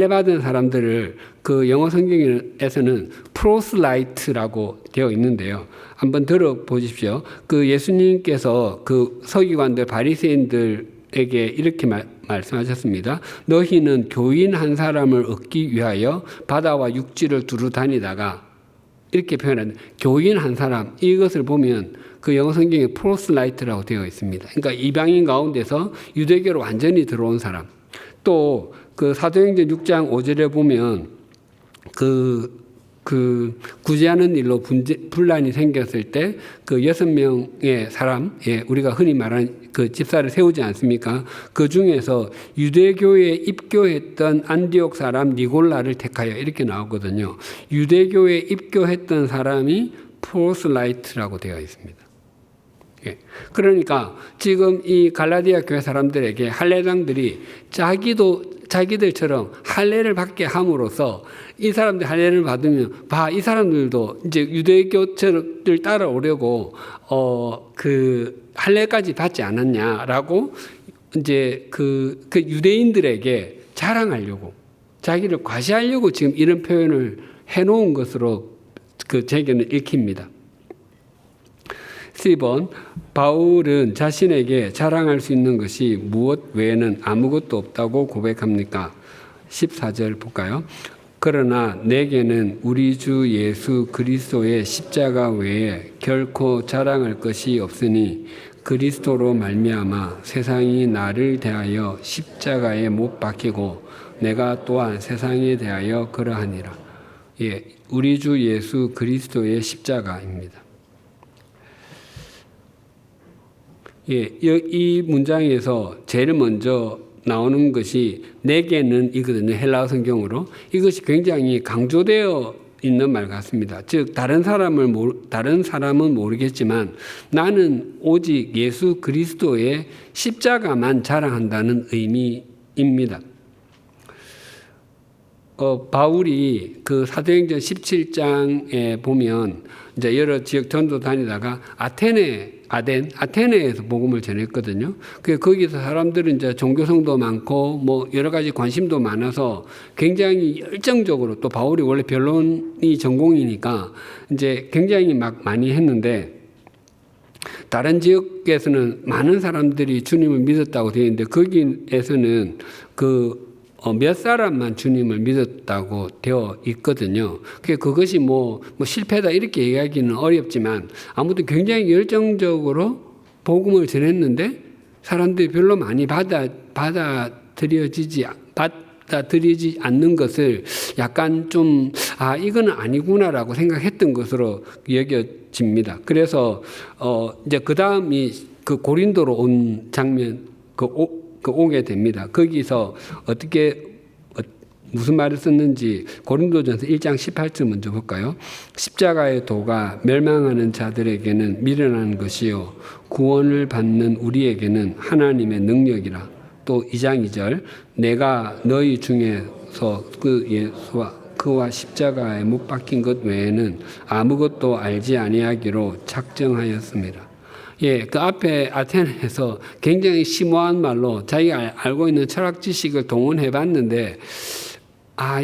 받은 사람들을 그 영어 성경에서는 프로슬라이트라고 되어 있는데요. 한번 들어보십시오. 그 예수님께서 그 서기관들 바리새인들에게 이렇게 말씀하셨습니다. 너희는 교인 한 사람을 얻기 위하여 바다와 육지를 두루 다니다가 이렇게 표현하는 교인 한 사람, 이것을 보면 그 영어 성경에 프로슬라이트라고 되어 있습니다. 그러니까 이방인 가운데서 유대교로 완전히 들어온 사람. 또 그 사도행전 6장 5절에 보면 구제하는 일로 분란이 생겼을 때 그 6명의 사람, 예, 우리가 흔히 말하는 그 집사를 세우지 않습니까? 그 중에서 유대교에 입교했던 안디옥 사람 니골라를 택하여 이렇게 나오거든요. 유대교에 입교했던 사람이 프로슬라이트라고 되어 있습니다. 예. 그러니까 지금 이 갈라디아 교회 사람들에게 할례장들이 자기들처럼 할례를 받게 함으로써 이 사람들 할례를 받으면 이 사람들도 이제 유대교를 따라오려고 그 할례까지 받지 않았냐라고 이제 그 유대인들에게 자랑하려고 자기를 과시하려고 지금 이런 표현을 해놓은 것으로 그 제게는 읽힙니다. 10번 바울은 자신에게 자랑할 수 있는 것이 무엇 외에는 아무것도 없다고 고백합니까? 14절 볼까요? 그러나 내게는 우리 주 예수 그리스도의 십자가 외에 결코 자랑할 것이 없으니 그리스도로 말미암아 세상이 나를 대하여 십자가에 못 박히고 내가 또한 세상에 대하여 그러하니라. 예, 우리 주 예수 그리스도의 십자가입니다. 예, 이 문장에서 제일 먼저 나오는 것이 내게는 이거든요. 헬라어 성경으로. 이것이 굉장히 강조되어 있는 말 같습니다. 즉 다른 사람은 모르겠지만 나는 오직 예수 그리스도의 십자가만 자랑한다는 의미입니다. 바울이 그 사도행전 17장에 보면 이제 여러 지역 전도 다니다가 아테네에서 복음을 전했거든요. 거기서 사람들은 이제 종교성도 많고 뭐 여러 가지 관심도 많아서 굉장히 열정적으로, 또 바울이 원래 변론이 전공이니까 이제 굉장히 막 많이 했는데, 다른 지역에서는 많은 사람들이 주님을 믿었다고 되어 있는데 거기에서는 몇 사람만 주님을 믿었다고 되어 있거든요. 그것이 뭐 실패다 이렇게 얘기하기는 어렵지만 아무튼 굉장히 열정적으로 복음을 전했는데 사람들이 별로 많이 받아들이지 않는 것을 약간 좀 이거는 아니구나라고 생각했던 것으로 여겨집니다. 그래서 이제 그 다음이 그 고린도로 온 장면 오게 됩니다. 거기서 무슨 말을 썼는지 고린도전서 1장 18절 먼저 볼까요? 십자가의 도가 멸망하는 자들에게는 미련한 것이요 구원을 받는 우리에게는 하나님의 능력이라. 또 2장 2절 내가 너희 중에서 그와 십자가에 못 박힌 것 외에는 아무것도 알지 아니하기로 작정하였습니다. 예, 그 앞에 아테네에서 굉장히 심오한 말로 자기가 알고 있는 철학 지식을 동원해 봤는데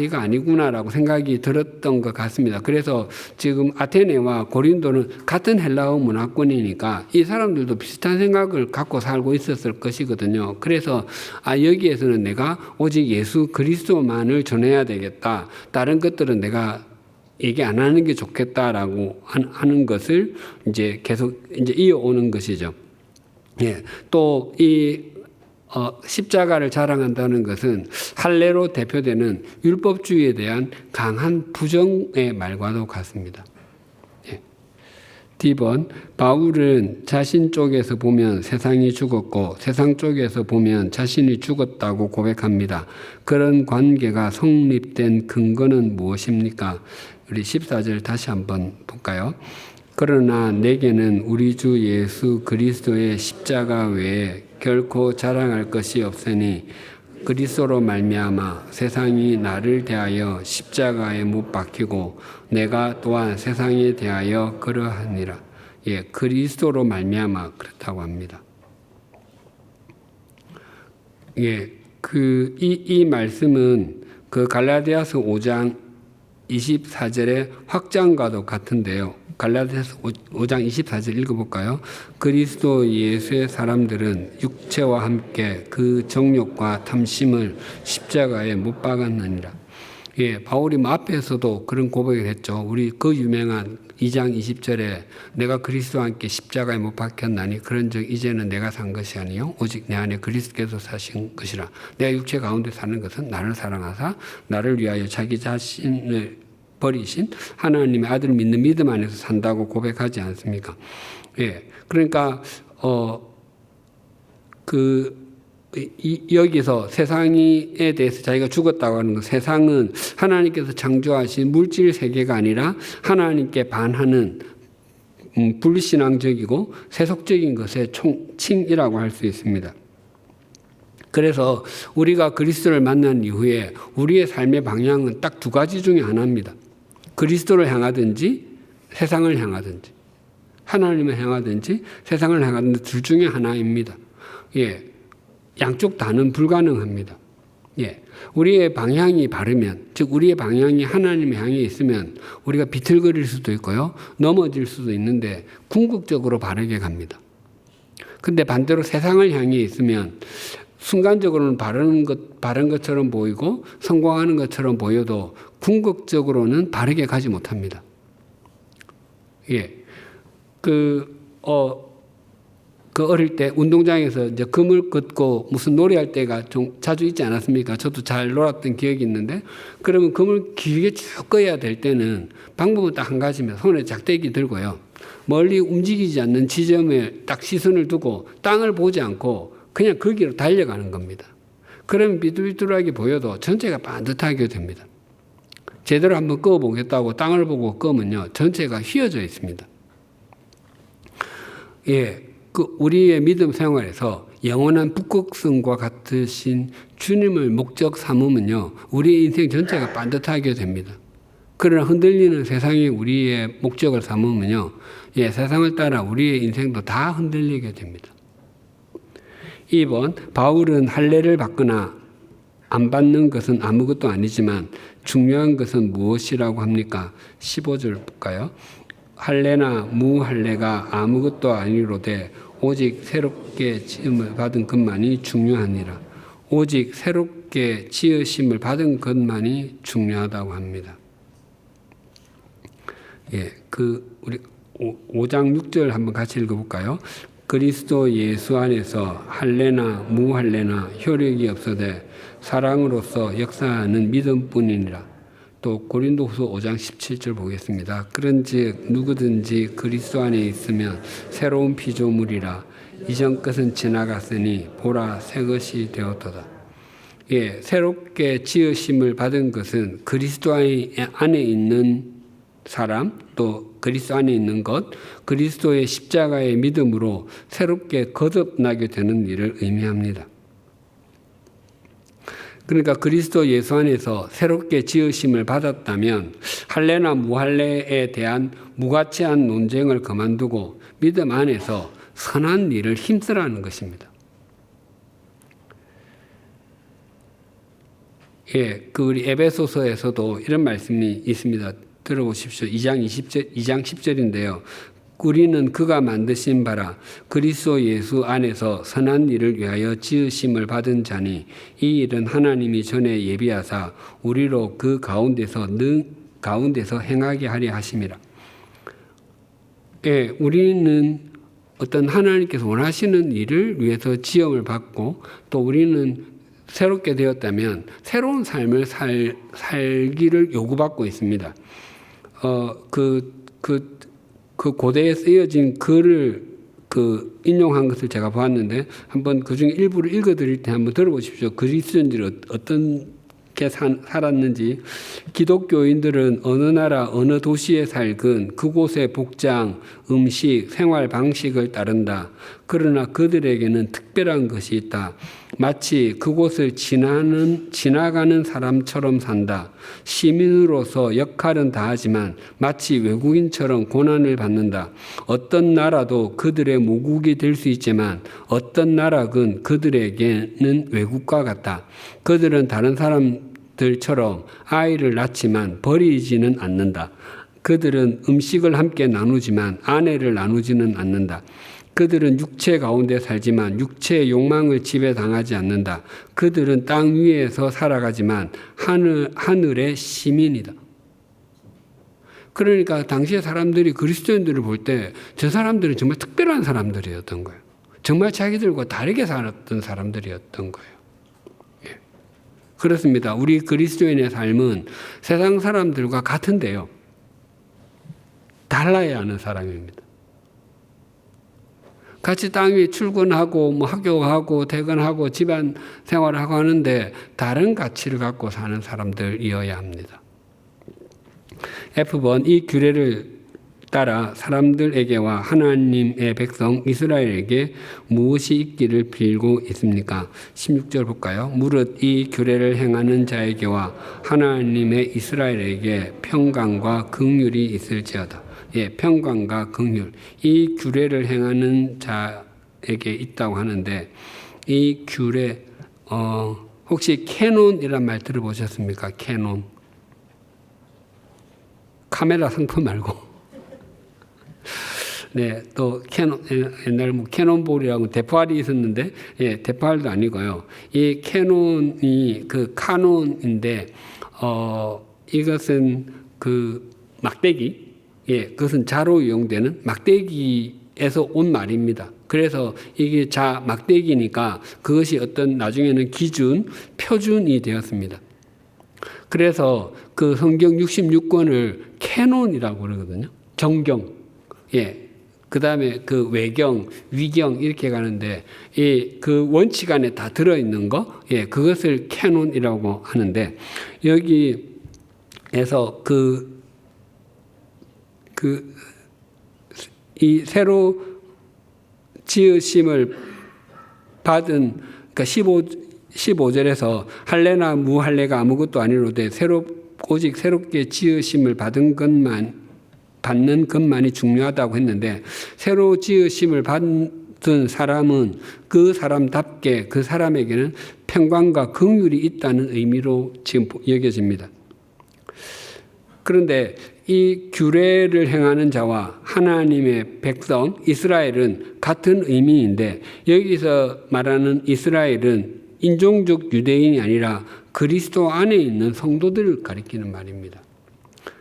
이거 아니구나라고 생각이 들었던 것 같습니다. 그래서 지금 아테네와 고린도는 같은 헬라어 문화권이니까 이 사람들도 비슷한 생각을 갖고 살고 있었을 것이거든요. 그래서 여기에서는 내가 오직 예수 그리스도만을 전해야 되겠다. 다른 것들은 내가 얘기 안 하는 게 좋겠다라고 하는 것을 이제 계속 이어오는 것이죠. 예. 또 이 십자가를 자랑한다는 것은 할례로 대표되는 율법주의에 대한 강한 부정의 말과도 같습니다. D번, 바울은 자신 쪽에서 보면 세상이 죽었고 세상 쪽에서 보면 자신이 죽었다고 고백합니다. 그런 관계가 성립된 근거는 무엇입니까? 우리 14절 다시 한번 볼까요? 그러나 내게는 우리 주 예수 그리스도의 십자가 외에 결코 자랑할 것이 없으니 그리스도로 말미암아 세상이 나를 대하여 십자가에 못 박히고 내가 또한 세상에 대하여 그러하니라. 그리스도로 말미암아 그렇다고 합니다. 이 말씀은 그 갈라디아서 5장 24절의 확장과도 같은데요. 갈라디아서 5장 24절 읽어볼까요? 그리스도 예수의 사람들은 육체와 함께 그 정욕과 탐심을 십자가에 못 박았느니라. 바울이 앞에서도 그런 고백을 했죠. 우리 그 유명한 2장 20절에 내가 그리스도와 함께 십자가에 못 박혔나니 그런즉 이제는 내가 산 것이 아니요 오직 내 안에 그리스도께서 사신 것이라. 내가 육체 가운데 사는 것은 나를 사랑하사 나를 위하여 자기 자신을 버리신 하나님의 아들을 믿는 믿음 안에서 산다고 고백하지 않습니까? 그러니까 여기서 세상에 대해서 자기가 죽었다고 하는 것, 세상은 하나님께서 창조하신 물질 세계가 아니라 하나님께 반하는 불신앙적이고 세속적인 것의 총칭이라고 할 수 있습니다. 그래서 우리가 그리스도를 만난 이후에 우리의 삶의 방향은 딱 두 가지 중에 하나입니다. 그리스도를 향하든지 세상을 향하든지, 하나님을 향하든지 세상을 향하든지 둘 중에 하나입니다. 양쪽 다는 불가능합니다. 우리의 방향이 바르면, 즉 우리의 방향이 하나님의 향해 있으면 우리가 비틀거릴 수도 있고요, 넘어질 수도 있는데 궁극적으로 바르게 갑니다. 근데 반대로 세상을 향해 있으면 순간적으로는 바른 것처럼 보이고 성공하는 것처럼 보여도 궁극적으로는 바르게 가지 못합니다. 어릴 때 운동장에서 이제 금을 긋고 무슨 놀이할 때가 좀 자주 있지 않았습니까? 저도 잘 놀았던 기억이 있는데, 그러면 금을 길게 쭉 꺼야 될 때는 방법은 딱 한 가지입니다. 손에 작대기 들고요, 멀리 움직이지 않는 지점에 딱 시선을 두고 땅을 보지 않고 그냥 거기로 달려가는 겁니다. 그러면 삐뚤삐뚤하게 보여도 전체가 반듯하게 됩니다. 제대로 한번 꺼보겠다고 땅을 보고 끄면요, 전체가 휘어져 있습니다. 우리의 믿음 생활에서 영원한 북극성과 같으신 주님을 목적 삼으면요, 우리의 인생 전체가 반듯하게 됩니다. 그러나 흔들리는 세상이 우리의 목적을 삼으면요, 세상을 따라 우리의 인생도 다 흔들리게 됩니다. 2번, 바울은 할례를 받거나 안 받는 것은 아무것도 아니지만 중요한 것은 무엇이라고 합니까? 15절 볼까요? 할례나 무할례가 아무것도 아니로되 오직 새롭게 지음을 받은 것만이 중요하니라. 오직 새롭게 지으심을 받은 것만이 중요하다고 합니다. 우리 5장 6절 한번 같이 읽어볼까요? 그리스도 예수 안에서 할례나 무할례나 효력이 없어되 사랑으로서 역사하는 믿음뿐이니라. 또 고린도후서 5장 17절 보겠습니다. 그런즉 누구든지 그리스도 안에 있으면 새로운 피조물이라. 이전 것은 지나갔으니 보라 새 것이 되었도다. 새롭게 지으심을 받은 것은 그리스도 안에 있는 사람, 또 그리스도 안에 있는 것, 그리스도의 십자가의 믿음으로 새롭게 거듭나게 되는 일을 의미합니다. 그러니까 그리스도 예수 안에서 새롭게 지으심을 받았다면 할례나 무할례에 대한 무가치한 논쟁을 그만두고 믿음 안에서 선한 일을 힘쓰라는 것입니다. 우리 에베소서에서도 이런 말씀이 있습니다. 들어보십시오. 2장 10절인데요. 우리는 그가 만드신 바라 그리스도 예수 안에서 선한 일을 위하여 지으심을 받은 자니 이 일은 하나님이 전에 예비하사 우리로 그 가운데서 행하게 하려 하심이라. 우리는 어떤 하나님께서 원하시는 일을 위해서 지음을 받고 또 우리는 새롭게 되었다면 새로운 삶을 살기를 요구받고 있습니다. 그 고대에 쓰여진 글을 인용한 것을 제가 보았는데 한번 그 중에 일부를 읽어드릴 때 한번 들어보십시오. 그리스도인들이 어떻게 살았는지. 기독교인들은 어느 나라 어느 도시에 살건 그곳의 복장, 음식, 생활 방식을 따른다. 그러나 그들에게는 특별한 것이 있다. 마치 그곳을 지나가는 사람처럼 산다. 시민으로서 역할은 다하지만 마치 외국인처럼 고난을 받는다. 어떤 나라도 그들의 모국이 될 수 있지만 어떤 나라건 그들에게는 외국과 같다. 그들은 다른 사람들처럼 아이를 낳지만 버리지는 않는다. 그들은 음식을 함께 나누지만 아내를 나누지는 않는다. 그들은 육체 가운데 살지만 육체의 욕망을 지배당하지 않는다. 그들은 땅 위에서 살아가지만 하늘의 시민이다. 그러니까 당시의 사람들이 그리스도인들을 볼 때 저 사람들은 정말 특별한 사람들이었던 거예요. 정말 자기들과 다르게 살았던 사람들이었던 거예요. 예. 그렇습니다. 우리 그리스도인의 삶은 세상 사람들과 같은데요. 달라야 하는 사람입니다. 같이 땅 위에 출근하고 학교하고 퇴근하고 집안 생활하고 하는데 다른 가치를 갖고 사는 사람들이어야 합니다. F번 이 규례를 따라 사람들에게와 하나님의 백성 이스라엘에게 무엇이 있기를 빌고 있습니까? 16절 볼까요? 무릇 이 규례를 행하는 자에게와 하나님의 이스라엘에게 평강과 긍휼이 있을지어다. 예, 평강과 긍휼. 이 규례를 행하는 자에게 있다고 하는데 이 규례 혹시 캐논이란 말 들어보셨습니까? 캐논. 카메라 상품 말고. 네, 또 캐논 옛날 캐논볼이라고 대포알이 있었는데 예, 대포알도 아니고요. 이 캐논이 카논인데 이것은 막대기 예, 그것은 자로 이용되는 막대기에서 온 말입니다. 그래서 이게 막대기니까 그것이 어떤 나중에는 기준, 표준이 되었습니다. 그래서 그 성경 66권을 캐논이라고 그러거든요. 정경. 예. 그 다음에 외경, 위경 이렇게 가는데 그 원칙 안에 다 들어있는 거, 예, 그것을 캐논이라고 하는데 여기에서 이 새로 지으심을 받은, 그러니까 15절에서 할례나 무할례가 아무것도 아니로되 오직 새롭게 지으심을 받는 것만이 중요하다고 했는데, 새로 지으심을 받은 사람은 그 사람답게 그 사람에게는 평강과 긍휼이 있다는 의미로 지금 여겨집니다. 그런데 이 규례를 행하는 자와 하나님의 백성 이스라엘은 같은 의미인데, 여기서 말하는 이스라엘은 인종적 유대인이 아니라 그리스도 안에 있는 성도들을 가리키는 말입니다.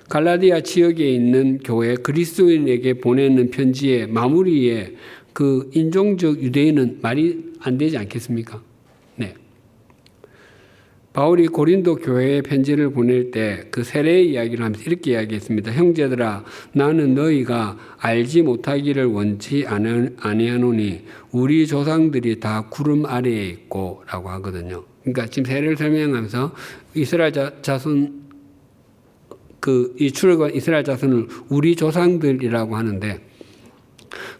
갈라디아 지역에 있는 교회 그리스도인에게 보내는 편지의 마무리에 그 인종적 유대인은 말이 안 되지 않겠습니까? 네. 바울이 고린도 교회에 편지를 보낼 때 그 세례의 이야기를 하면서 이렇게 이야기했습니다. 형제들아, 나는 너희가 알지 못하기를 원치 아니하노니 우리 조상들이 다 구름 아래에 있고 라고 하거든요. 그러니까 지금 세례를 설명하면서 이스라엘 자손 이 출애굽한 이스라엘 자손을 우리 조상들이라고 하는데,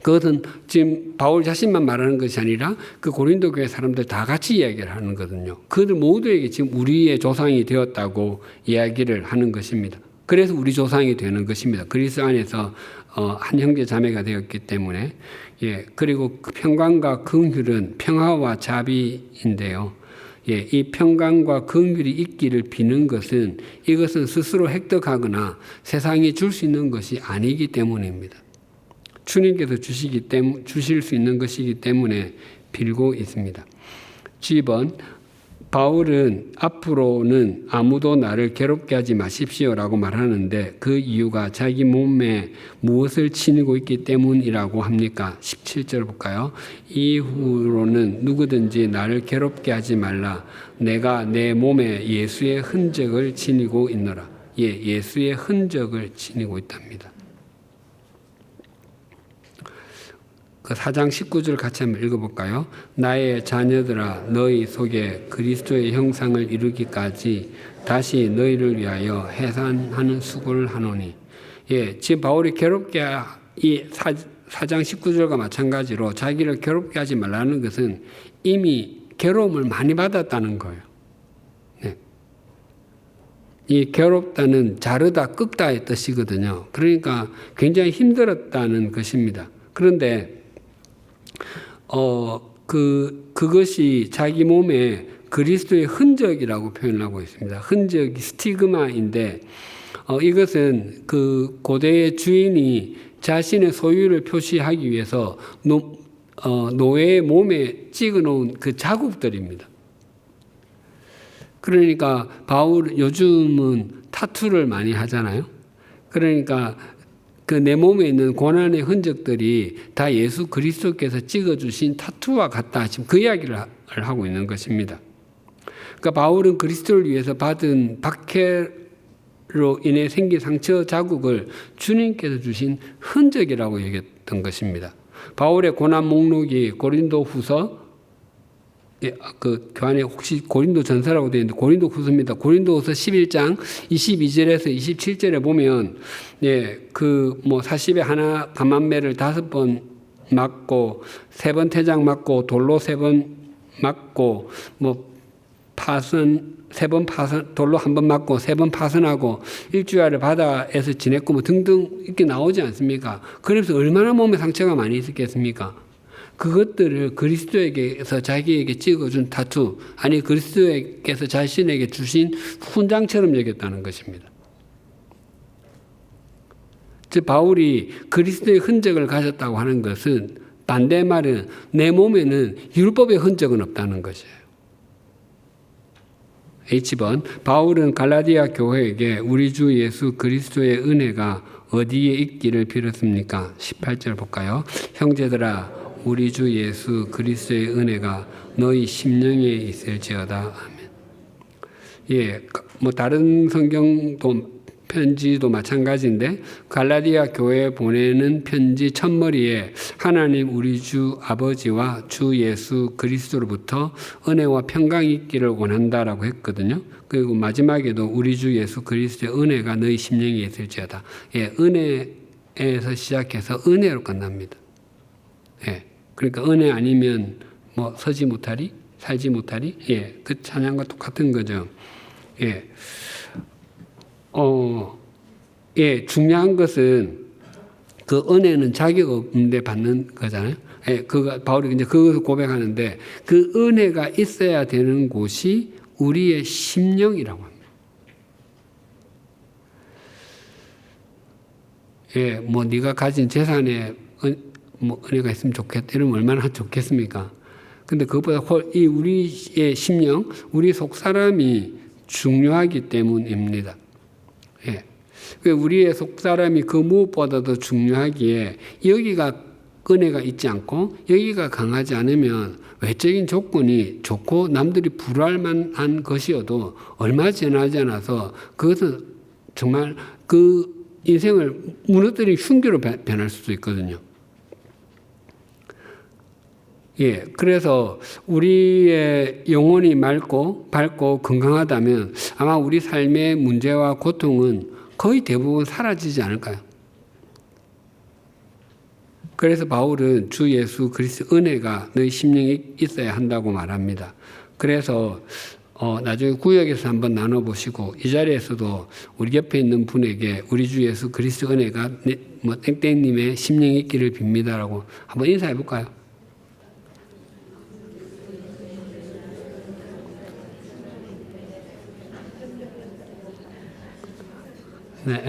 그것은 지금 바울 자신만 말하는 것이 아니라 그 고린도 교회 사람들 다 같이 이야기를 하는 거거든요. 그들 모두에게 지금 우리의 조상이 되었다고 이야기를 하는 것입니다. 그래서 우리 조상이 되는 것입니다. 그리스도 안에서 한 형제 자매가 되었기 때문에. 예, 그리고 그 평강과 긍휼은 평화와 자비인데요. 예, 이 평강과 긍휼이 있기를 비는 것은 이것은 스스로 획득하거나 세상이 줄 수 있는 것이 아니기 때문입니다. 주님께서 주실 수 있는 것이기 때문에 빌고 있습니다. G번 바울은 앞으로는 아무도 나를 괴롭게 하지 마십시오라고 말하는데 그 이유가 자기 몸에 무엇을 지니고 있기 때문이라고 합니까? 17절 볼까요? 이후로는 누구든지 나를 괴롭게 하지 말라. 내가 내 몸에 예수의 흔적을 지니고 있노라. 예수의 흔적을 지니고 있답니다. 그 4장 19절 같이 한번 읽어볼까요? 나의 자녀들아 너희 속에 그리스도의 형상을 이루기까지 다시 너희를 위하여 해산하는 수고를 하노니. 지금 바울이 괴롭게 이 4장 19절과 마찬가지로 자기를 괴롭게 하지 말라는 것은 이미 괴로움을 많이 받았다는 거예요. 네. 이 괴롭다는 자르다 끄다의 뜻이거든요. 그러니까 굉장히 힘들었다는 것입니다. 그런데 그것이 자기 몸에 그리스도의 흔적이라고 표현하고 있습니다. 흔적이 스티그마인데 이것은 그 고대의 주인이 자신의 소유를 표시하기 위해서 노예의 몸에 찍어놓은 그 자국들입니다. 그러니까 바울 요즘은 타투를 많이 하잖아요. 그러니까 그 내 몸에 있는 고난의 흔적들이 다 예수 그리스도께서 찍어주신 타투와 같다. 지금 그 이야기를 하고 있는 것입니다. 그러니까 바울은 그리스도를 위해서 받은 박해로 인해 생긴 상처 자국을 주님께서 주신 흔적이라고 얘기했던 것입니다. 바울의 고난 목록이 고린도후서 그 교환에 혹시 고린도 전서라고 되어 있는데 고린도 후서입니다. 고린도후서 11장 22절에서 27절에 보면 그 뭐 40에 하나 감한매를 5번 맞고 3번 태장 맞고 돌로 3번 맞고 뭐 파선 3번 파선 돌로 1번 맞고 3번 파선하고 일주일을 바다에서 지냈고 뭐 등등 이렇게 나오지 않습니까? 그래서 얼마나 몸에 상처가 많이 있었겠습니까? 그것들을 그리스도에게서 자기에게 찍어준 타투, 아니 그리스도께서 자신에게 주신 훈장처럼 여겼다는 것입니다. 즉 바울이 그리스도의 흔적을 가졌다고 하는 것은 반대 말은 내 몸에는 율법의 흔적은 없다는 것이에요. H번 바울은 갈라디아 교회에게 우리 주 예수 그리스도의 은혜가 어디에 있기를 빌었습니까? 18절 볼까요? 형제들아 우리 주 예수 그리스도의 은혜가 너희 심령에 있을지어다. 아멘. 뭐 다른 성경도 편지도 마찬가지인데 갈라디아 교회에 보내는 편지 첫머리에 하나님 우리 주 아버지와 주 예수 그리스도로부터 은혜와 평강이 있기를 원한다라고 했거든요. 그리고 마지막에도 우리 주 예수 그리스도의 은혜가 너희 심령에 있을지어다. 은혜에서 시작해서 은혜로 끝납니다. 그러니까 은혜 아니면 뭐 서지 못하리, 살지 못하리. 그 찬양과 똑같은 거죠. 중요한 것은 그 은혜는 자격 없는데 받는 거잖아요. 바울이 이제 그것을 고백하는데 그 은혜가 있어야 되는 곳이 우리의 심령이라고 합니다. 뭐 네가 가진 재산에 뭐 은혜가 있으면 좋겠다. 이러면 얼마나 좋겠습니까? 근데 그것보다 이 우리의 심령, 우리 속 사람이 중요하기 때문입니다. 우리의 속 사람이 그 무엇보다도 중요하기에 여기가 은혜가 있지 않고 여기가 강하지 않으면 외적인 조건이 좋고 남들이 부러워할 만한 것이어도 얼마 지나지 않아서 그것은 정말 그 인생을 무너뜨린 흉기로 변할 수도 있거든요. 그래서 우리의 영혼이 맑고 밝고 건강하다면 아마 우리 삶의 문제와 고통은 거의 대부분 사라지지 않을까요? 그래서 바울은 주 예수 그리스도 은혜가 너희 심령에 있어야 한다고 말합니다. 그래서 나중에 구역에서 한번 나눠보시고 이 자리에서도 우리 옆에 있는 분에게 우리 주 예수 그리스도 은혜가 뭐 땡땡님의 심령에 있기를 빕니다라고 한번 인사해 볼까요? 네.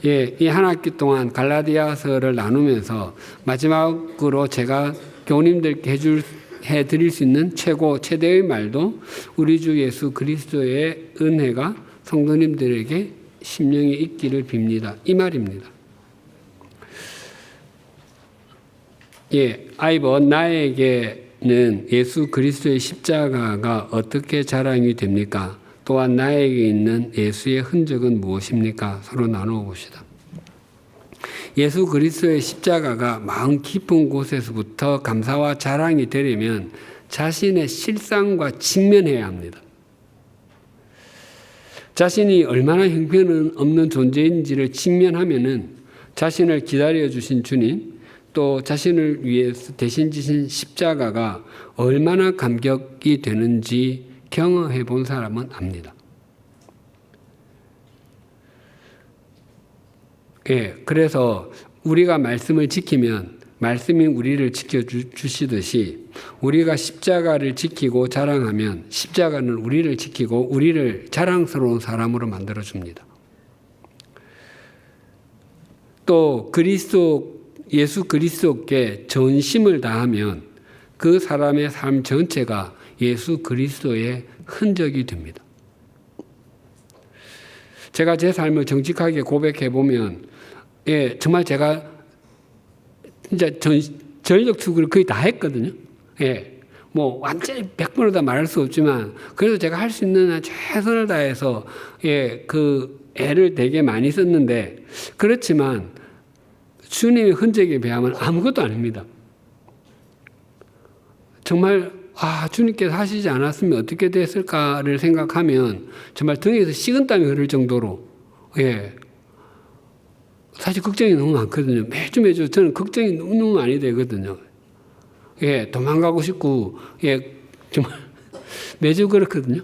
이 한 학기 동안 갈라디아서를 나누면서 마지막으로 제가 교우님들께 해줄 해 드릴 수 있는 최대의 말도 우리 주 예수 그리스도의 은혜가 성도님들에게 심령에 있기를 빕니다. 이 말입니다. 아이번 나에게는 예수 그리스도의 십자가가 어떻게 자랑이 됩니까? 또한 나에게 있는 예수의 흔적은 무엇입니까? 서로 나누어 봅시다. 예수 그리스도의 십자가가 마음 깊은 곳에서부터 감사와 자랑이 되려면 자신의 실상과 직면해야 합니다. 자신이 얼마나 형편없는 존재인지를 직면하면은 자신을 기다려 주신 주님, 또 자신을 위해서 대신 지신 십자가가 얼마나 감격이 되는지 경험해 본 사람은 압니다. 그래서 우리가 말씀을 지키면 말씀이 우리를 지켜주시듯이 우리가 십자가를 지키고 자랑하면 십자가는 우리를 지키고 우리를 자랑스러운 사람으로 만들어줍니다. 또 예수 그리스도께 전심을 다하면 그 사람의 삶 전체가 예수 그리스도의 흔적이 됩니다. 제가 제 삶을 정직하게 고백해 보면 정말 제가 진짜 전력 투구를 거의 다 했거든요. 뭐 완전히 100%다 말할 수 없지만 그래도 제가 할 수 있는 한 최선을 다해서 그 애를 되게 많이 썼는데 그렇지만 주님의 흔적에 비하면 아무것도 아닙니다. 정말 주님께서 하시지 않았으면 어떻게 됐을까를 생각하면 정말 등에서 식은땀이 흐를 정도로 사실 걱정이 너무 많거든요. 매주 저는 걱정이 너무 많이 되거든요. 도망가고 싶고 정말 매주 그렇거든요.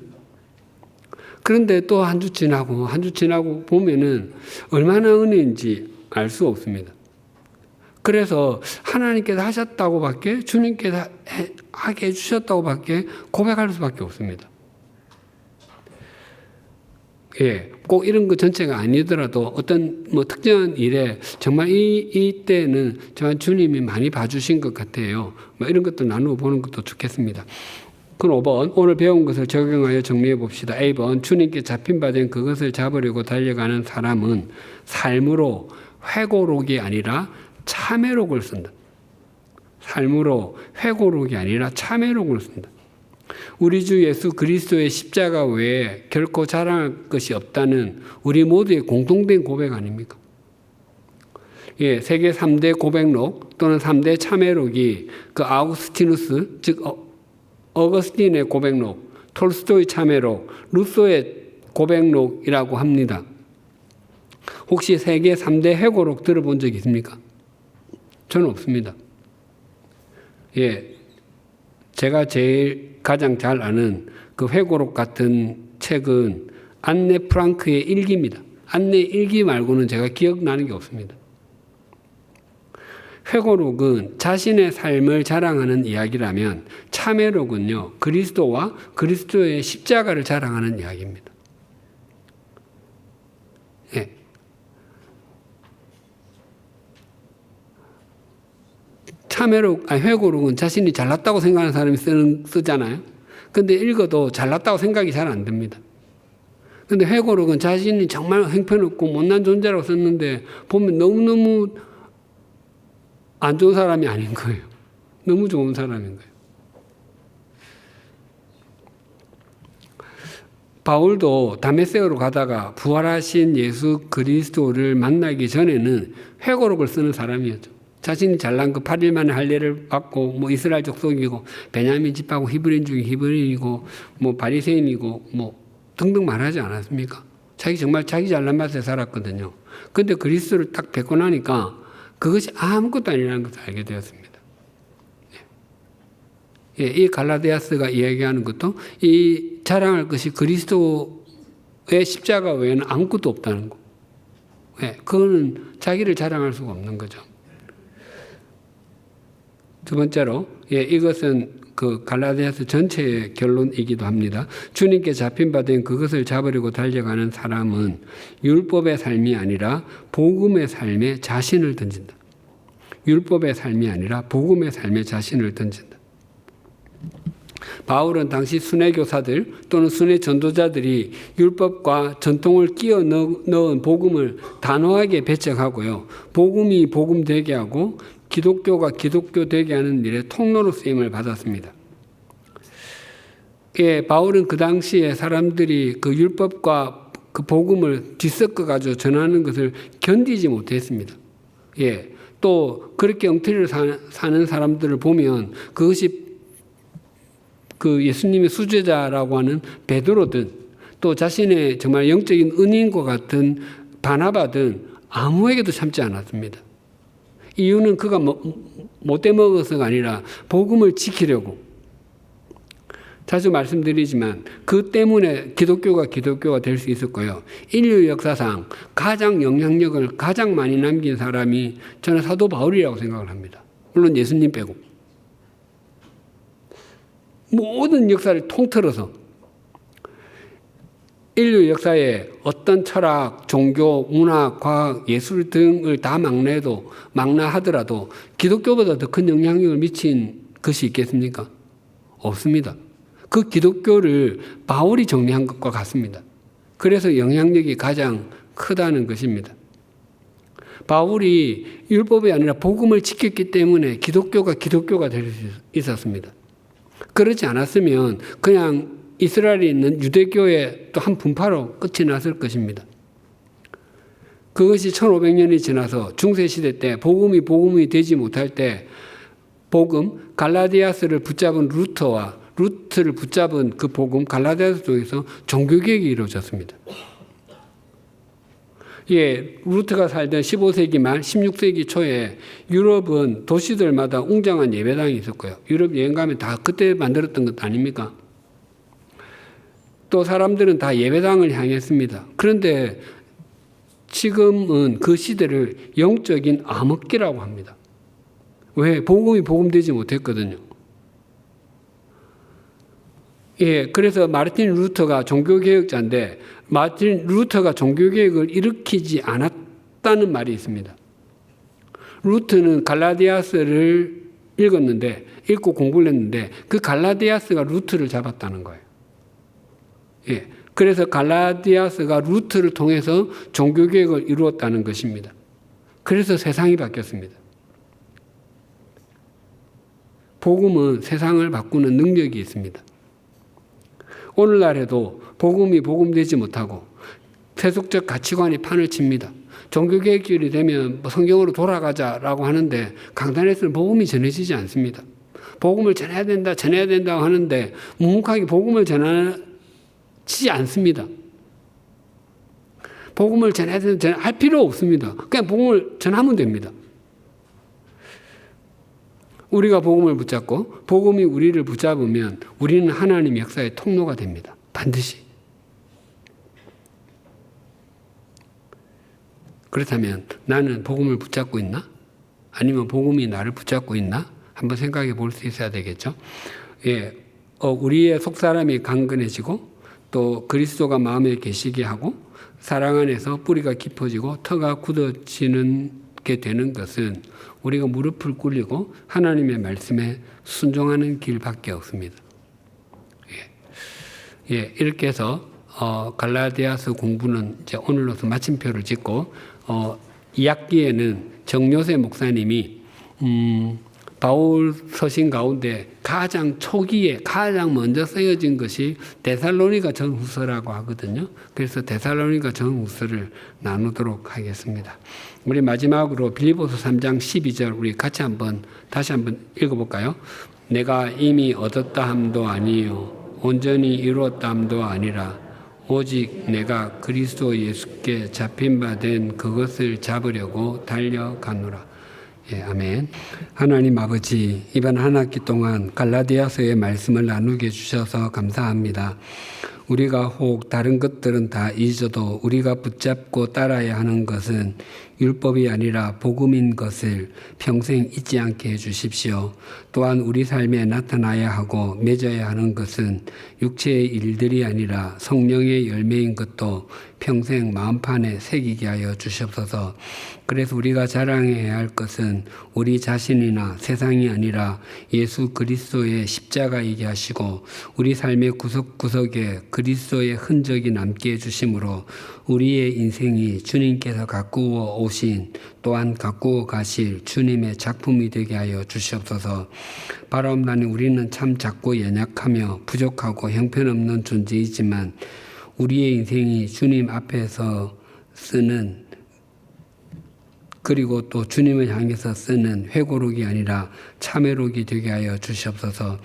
그런데 또 한 주 지나고 보면은 얼마나 은혜인지 알 수 없습니다. 그래서 하나님께서 하셨다고 밖에 주님께서 하게 해주셨다고 밖에 고백할 수밖에 없습니다. 꼭 이런 것 전체가 아니더라도 어떤 특정한 일에 정말 이때는 정말 주님이 많이 봐주신 것 같아요. 이런 것도 나누어 보는 것도 좋겠습니다. 그럼 5번 오늘 배운 것을 적용하여 정리해 봅시다. A번 주님께 잡힌 바 된 그것을 잡으려고 달려가는 사람은 삶으로 회고록이 아니라 참회록을 쓴다. 삶으로 회고록이 아니라 참회록을 쓴다. 우리 주 예수 그리스도의 십자가 외에 결코 자랑할 것이 없다는 우리 모두의 공통된 고백 아닙니까? 세계 3대 고백록 또는 3대 참회록이 그 아우구스티누스 즉 어거스틴의 고백록, 톨스토이 참회록, 루소의 고백록이라고 합니다. 혹시 세계 3대 회고록 들어본 적 있습니까? 저는 없습니다. 제가 가장 잘 아는 그 회고록 같은 책은 안네 프랑크의 일기입니다. 안네 일기 말고는 제가 기억나는 게 없습니다. 회고록은 자신의 삶을 자랑하는 이야기라면 참회록은요, 그리스도와 그리스도의 십자가를 자랑하는 이야기입니다. 회고록은 자신이 잘났다고 생각하는 사람이 쓰잖아요. 근데 읽어도 잘났다고 생각이 잘 안 됩니다. 근데 회고록은 자신이 정말 형편없고 못난 존재라고 썼는데 보면 너무너무 안 좋은 사람이 아닌 거예요. 너무 좋은 사람인 거예요. 바울도 다메섹으로 가다가 부활하신 예수 그리스도를 만나기 전에는 회고록을 쓰는 사람이었죠. 자신이 잘난 그 8일 만에 할례를 받고 이스라엘 족속이고 베냐민 집하고 히브리인 중에 히브리인이고 바리새인이고 등등 말하지 않았습니까? 정말 자기 잘난 맛에 살았거든요. 근데 그리스도를 딱 뵙고 나니까 그것이 아무것도 아니라는 것을 알게 되었습니다. 이 갈라디아스가 이야기하는 것도 이 자랑할 것이 그리스도의 십자가 외에는 아무것도 없다는 거. 그거는 자기를 자랑할 수가 없는 거죠. 두 번째로, 이것은 그 갈라디아서 전체의 결론이기도 합니다. 주님께 잡힌 바 된 그것을 잡으려고 달려가는 사람은 율법의 삶이 아니라 복음의 삶에 자신을 던진다. 율법의 삶이 아니라 복음의 삶에 자신을 던진다. 바울은 당시 순회 교사들 또는 순회 전도자들이 율법과 전통을 끼워 넣은 복음을 단호하게 배척하고요. 복음이 복음 되게 하고 기독교가 기독교 되게 하는 일의 통로로 쓰임을 받았습니다. 예, 바울은 그 당시에 사람들이 그 율법과 그 복음을 뒤섞어 가지고 전하는 것을 견디지 못했습니다. 예, 또 그렇게 엉터리로 사는 사람들을 보면 그것이 그 예수님의 수제자라고 하는 베드로든 또 자신의 정말 영적인 은인과 같은 바나바든 아무에게도 참지 않았습니다. 이유는 그가 못돼 먹어서가 아니라 복음을 지키려고. 자주 말씀드리지만 그 때문에 기독교가 될 수 있었고요. 인류 역사상 가장 영향력을 가장 많이 남긴 사람이 저는 사도 바울이라고 생각을 합니다. 물론 예수님 빼고. 모든 역사를 통틀어서 인류 역사에 어떤 철학, 종교, 문화, 과학, 예술 등을 다 망라하더라도 기독교보다 더 큰 영향력을 미친 것이 있겠습니까? 없습니다. 그 기독교를 바울이 정리한 것과 같습니다. 그래서 영향력이 가장 크다는 것입니다. 바울이 율법이 아니라 복음을 지켰기 때문에 기독교가 될 수 있었습니다. 그렇지 않았으면 그냥 이스라엘에 있는 유대교의 또 한 분파로 끝이 났을 것입니다. 그것이 1500년이 지나서 중세시대 때 복음이 되지 못할 때 갈라디아스를 붙잡은 루트를 붙잡은 그 복음 갈라디아스 쪽에서 종교개혁이 이루어졌습니다. 예, 루트가 살던 15세기 말 16세기 초에 유럽은 도시들마다 웅장한 예배당이 있었고요. 유럽 여행 가면 다 그때 만들었던 것 아닙니까? 또 사람들은 다 예배당을 향했습니다. 그런데 지금은 그 시대를 영적인 암흑기라고 합니다. 왜? 복음이 복음되지 못했거든요. 예, 그래서 마르틴 루터가 종교개혁자인데 마르틴 루터가 종교개혁을 일으키지 않았다는 말이 있습니다. 루터는 갈라디아스를 읽고 공부를 했는데 그 갈라디아스가 루터를 잡았다는 거예요. 예, 그래서 갈라디아스가 루터를 통해서 종교개혁을 이루었다는 것입니다. 그래서 세상이 바뀌었습니다. 복음은 세상을 바꾸는 능력이 있습니다. 오늘날에도 복음이 복음되지 못하고 세속적 가치관이 판을 칩니다. 종교개혁일이 되면 성경으로 돌아가자라고 하는데 강단에서는 복음이 전해지지 않습니다. 복음을 전해야 된다고 하는데 묵묵하게 복음을 전하지 않습니다. 복음을 할 필요 없습니다. 그냥 복음을 전하면 됩니다. 우리가 복음을 붙잡고 복음이 우리를 붙잡으면 우리는 하나님의 역사의 통로가 됩니다. 반드시. 그렇다면 나는 복음을 붙잡고 있나? 아니면 복음이 나를 붙잡고 있나? 한번 생각해 볼 수 있어야 되겠죠. 예, 우리의 속사람이 강건해지고 또 그리스도가 마음에 계시게 하고 사랑 안에서 뿌리가 깊어지고 터가 굳어지는 게 되는 것은 우리가 무릎을 꿇리고 하나님의 말씀에 순종하는 길밖에 없습니다. 예, 이렇게 해서 갈라디아서 공부는 이제 오늘로서 마침표를 짓고 2학기에는 정요세 목사님이 바울 서신 가운데 가장 초기에 가장 먼저 쓰여진 것이 데살로니가 전후서라고 하거든요. 그래서 데살로니가 전후서를 나누도록 하겠습니다. 우리 마지막으로 빌립보서 3장 12절 우리 같이 다시 한번 읽어볼까요? 내가 이미 얻었다 함도 아니요 온전히 이루었다 함도 아니라 오직 내가 그리스도 예수께 잡힌 바 된 그것을 잡으려고 달려가노라. 예, 아멘. 하나님 아버지, 이번 한 학기 동안 갈라디아서의 말씀을 나누게 해주셔서 감사합니다. 우리가 혹 다른 것들은 다 잊어도 우리가 붙잡고 따라야 하는 것은 율법이 아니라 복음인 것을 평생 잊지 않게 해주십시오. 또한 우리 삶에 나타나야 하고 맺어야 하는 것은 육체의 일들이 아니라 성령의 열매인 것도 평생 마음판에 새기게 하여 주시옵소서. 그래서 우리가 자랑해야 할 것은 우리 자신이나 세상이 아니라 예수 그리스도의 십자가이게 하시고 우리 삶의 구석구석에 그리스도의 흔적이 남게 해주심으로 우리의 인생이 주님께서 가꾸어 오신 또한 가꾸어 가실 주님의 작품이 되게 하여 주시옵소서. 바라옵나니 우리는 참 작고 연약하며 부족하고 형편없는 존재이지만 우리의 인생이 주님 앞에서 쓰는 그리고 또 주님을 향해서 쓰는 회고록이 아니라 참회록이 되게 하여 주시옵소서.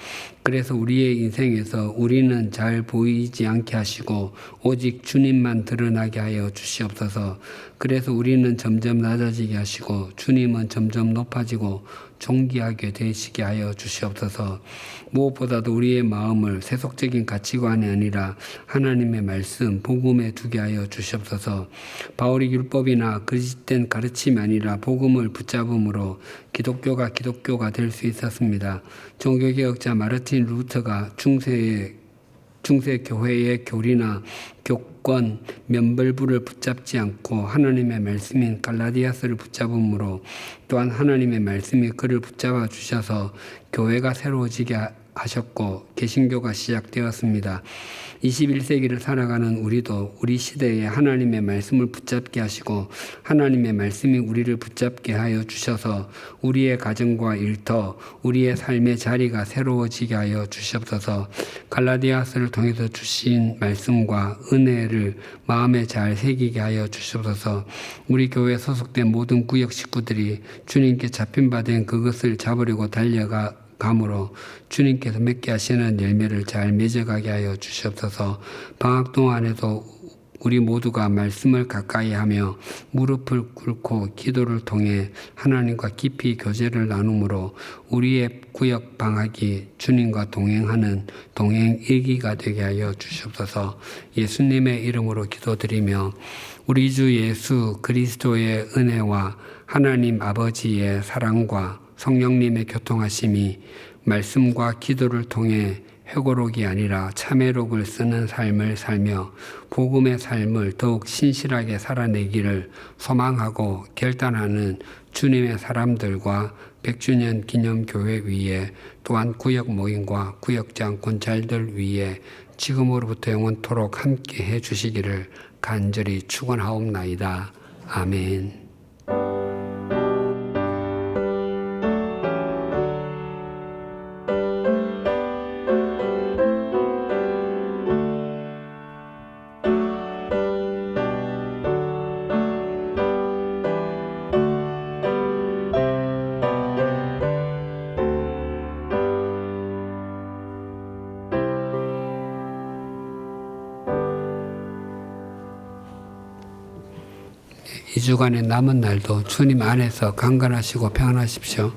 그래서 우리의 인생에서 우리는 잘 보이지 않게 하시고 오직 주님만 드러나게 하여 주시옵소서. 그래서 우리는 점점 낮아지게 하시고 주님은 점점 높아지고 존귀하게 되시게 하여 주시옵소서. 무엇보다도 우리의 마음을 세속적인 가치관이 아니라 하나님의 말씀, 복음에 두게 하여 주시옵소서. 바울이 율법이나 거짓된 가르침이 아니라 복음을 붙잡음으로 기독교가 될 수 있었습니다. 종교개혁자 마르틴 루터가 중세 교회의 교리나 교권, 면벌부를 붙잡지 않고 하나님의 말씀인 갈라디아서를 붙잡음으로 또한 하나님의 말씀이 그를 붙잡아 주셔서 교회가 새로워지게 하셨고 개신교가 시작되었습니다. 21세기를 살아가는 우리도 우리 시대에 하나님의 말씀을 붙잡게 하시고 하나님의 말씀이 우리를 붙잡게 하여 주셔서 우리의 가정과 일터, 우리의 삶의 자리가 새로워지게 하여 주시옵소서. 갈라디아서를 통해서 주신 말씀과 은혜를 마음에 잘 새기게 하여 주시옵소서. 우리 교회에 소속된 모든 구역 식구들이 주님께 잡힌 바 된 그것을 잡으려고 감으로 주님께서 맺게 하시는 열매를 잘 맺어가게 하여 주시옵소서. 방학 동안에도 우리 모두가 말씀을 가까이 하며 무릎을 꿇고 기도를 통해 하나님과 깊이 교제를 나누므로 우리의 구역 방학이 주님과 동행하는 동행 일기가 되게 하여 주시옵소서. 예수님의 이름으로 기도드리며 우리 주 예수 그리스도의 은혜와 하나님 아버지의 사랑과 성령님의 교통하심이 말씀과 기도를 통해 회고록이 아니라 참회록을 쓰는 삶을 살며 복음의 삶을 더욱 신실하게 살아내기를 소망하고 결단하는 주님의 사람들과 100주년 기념교회 위에 또한 구역 모임과 구역장 권찰들 위에 지금으로부터 영원토록 함께 해주시기를 간절히 축원하옵나이다. 아멘. 이 주간의 남은 날도 주님 안에서 강건하시고 평안하십시오.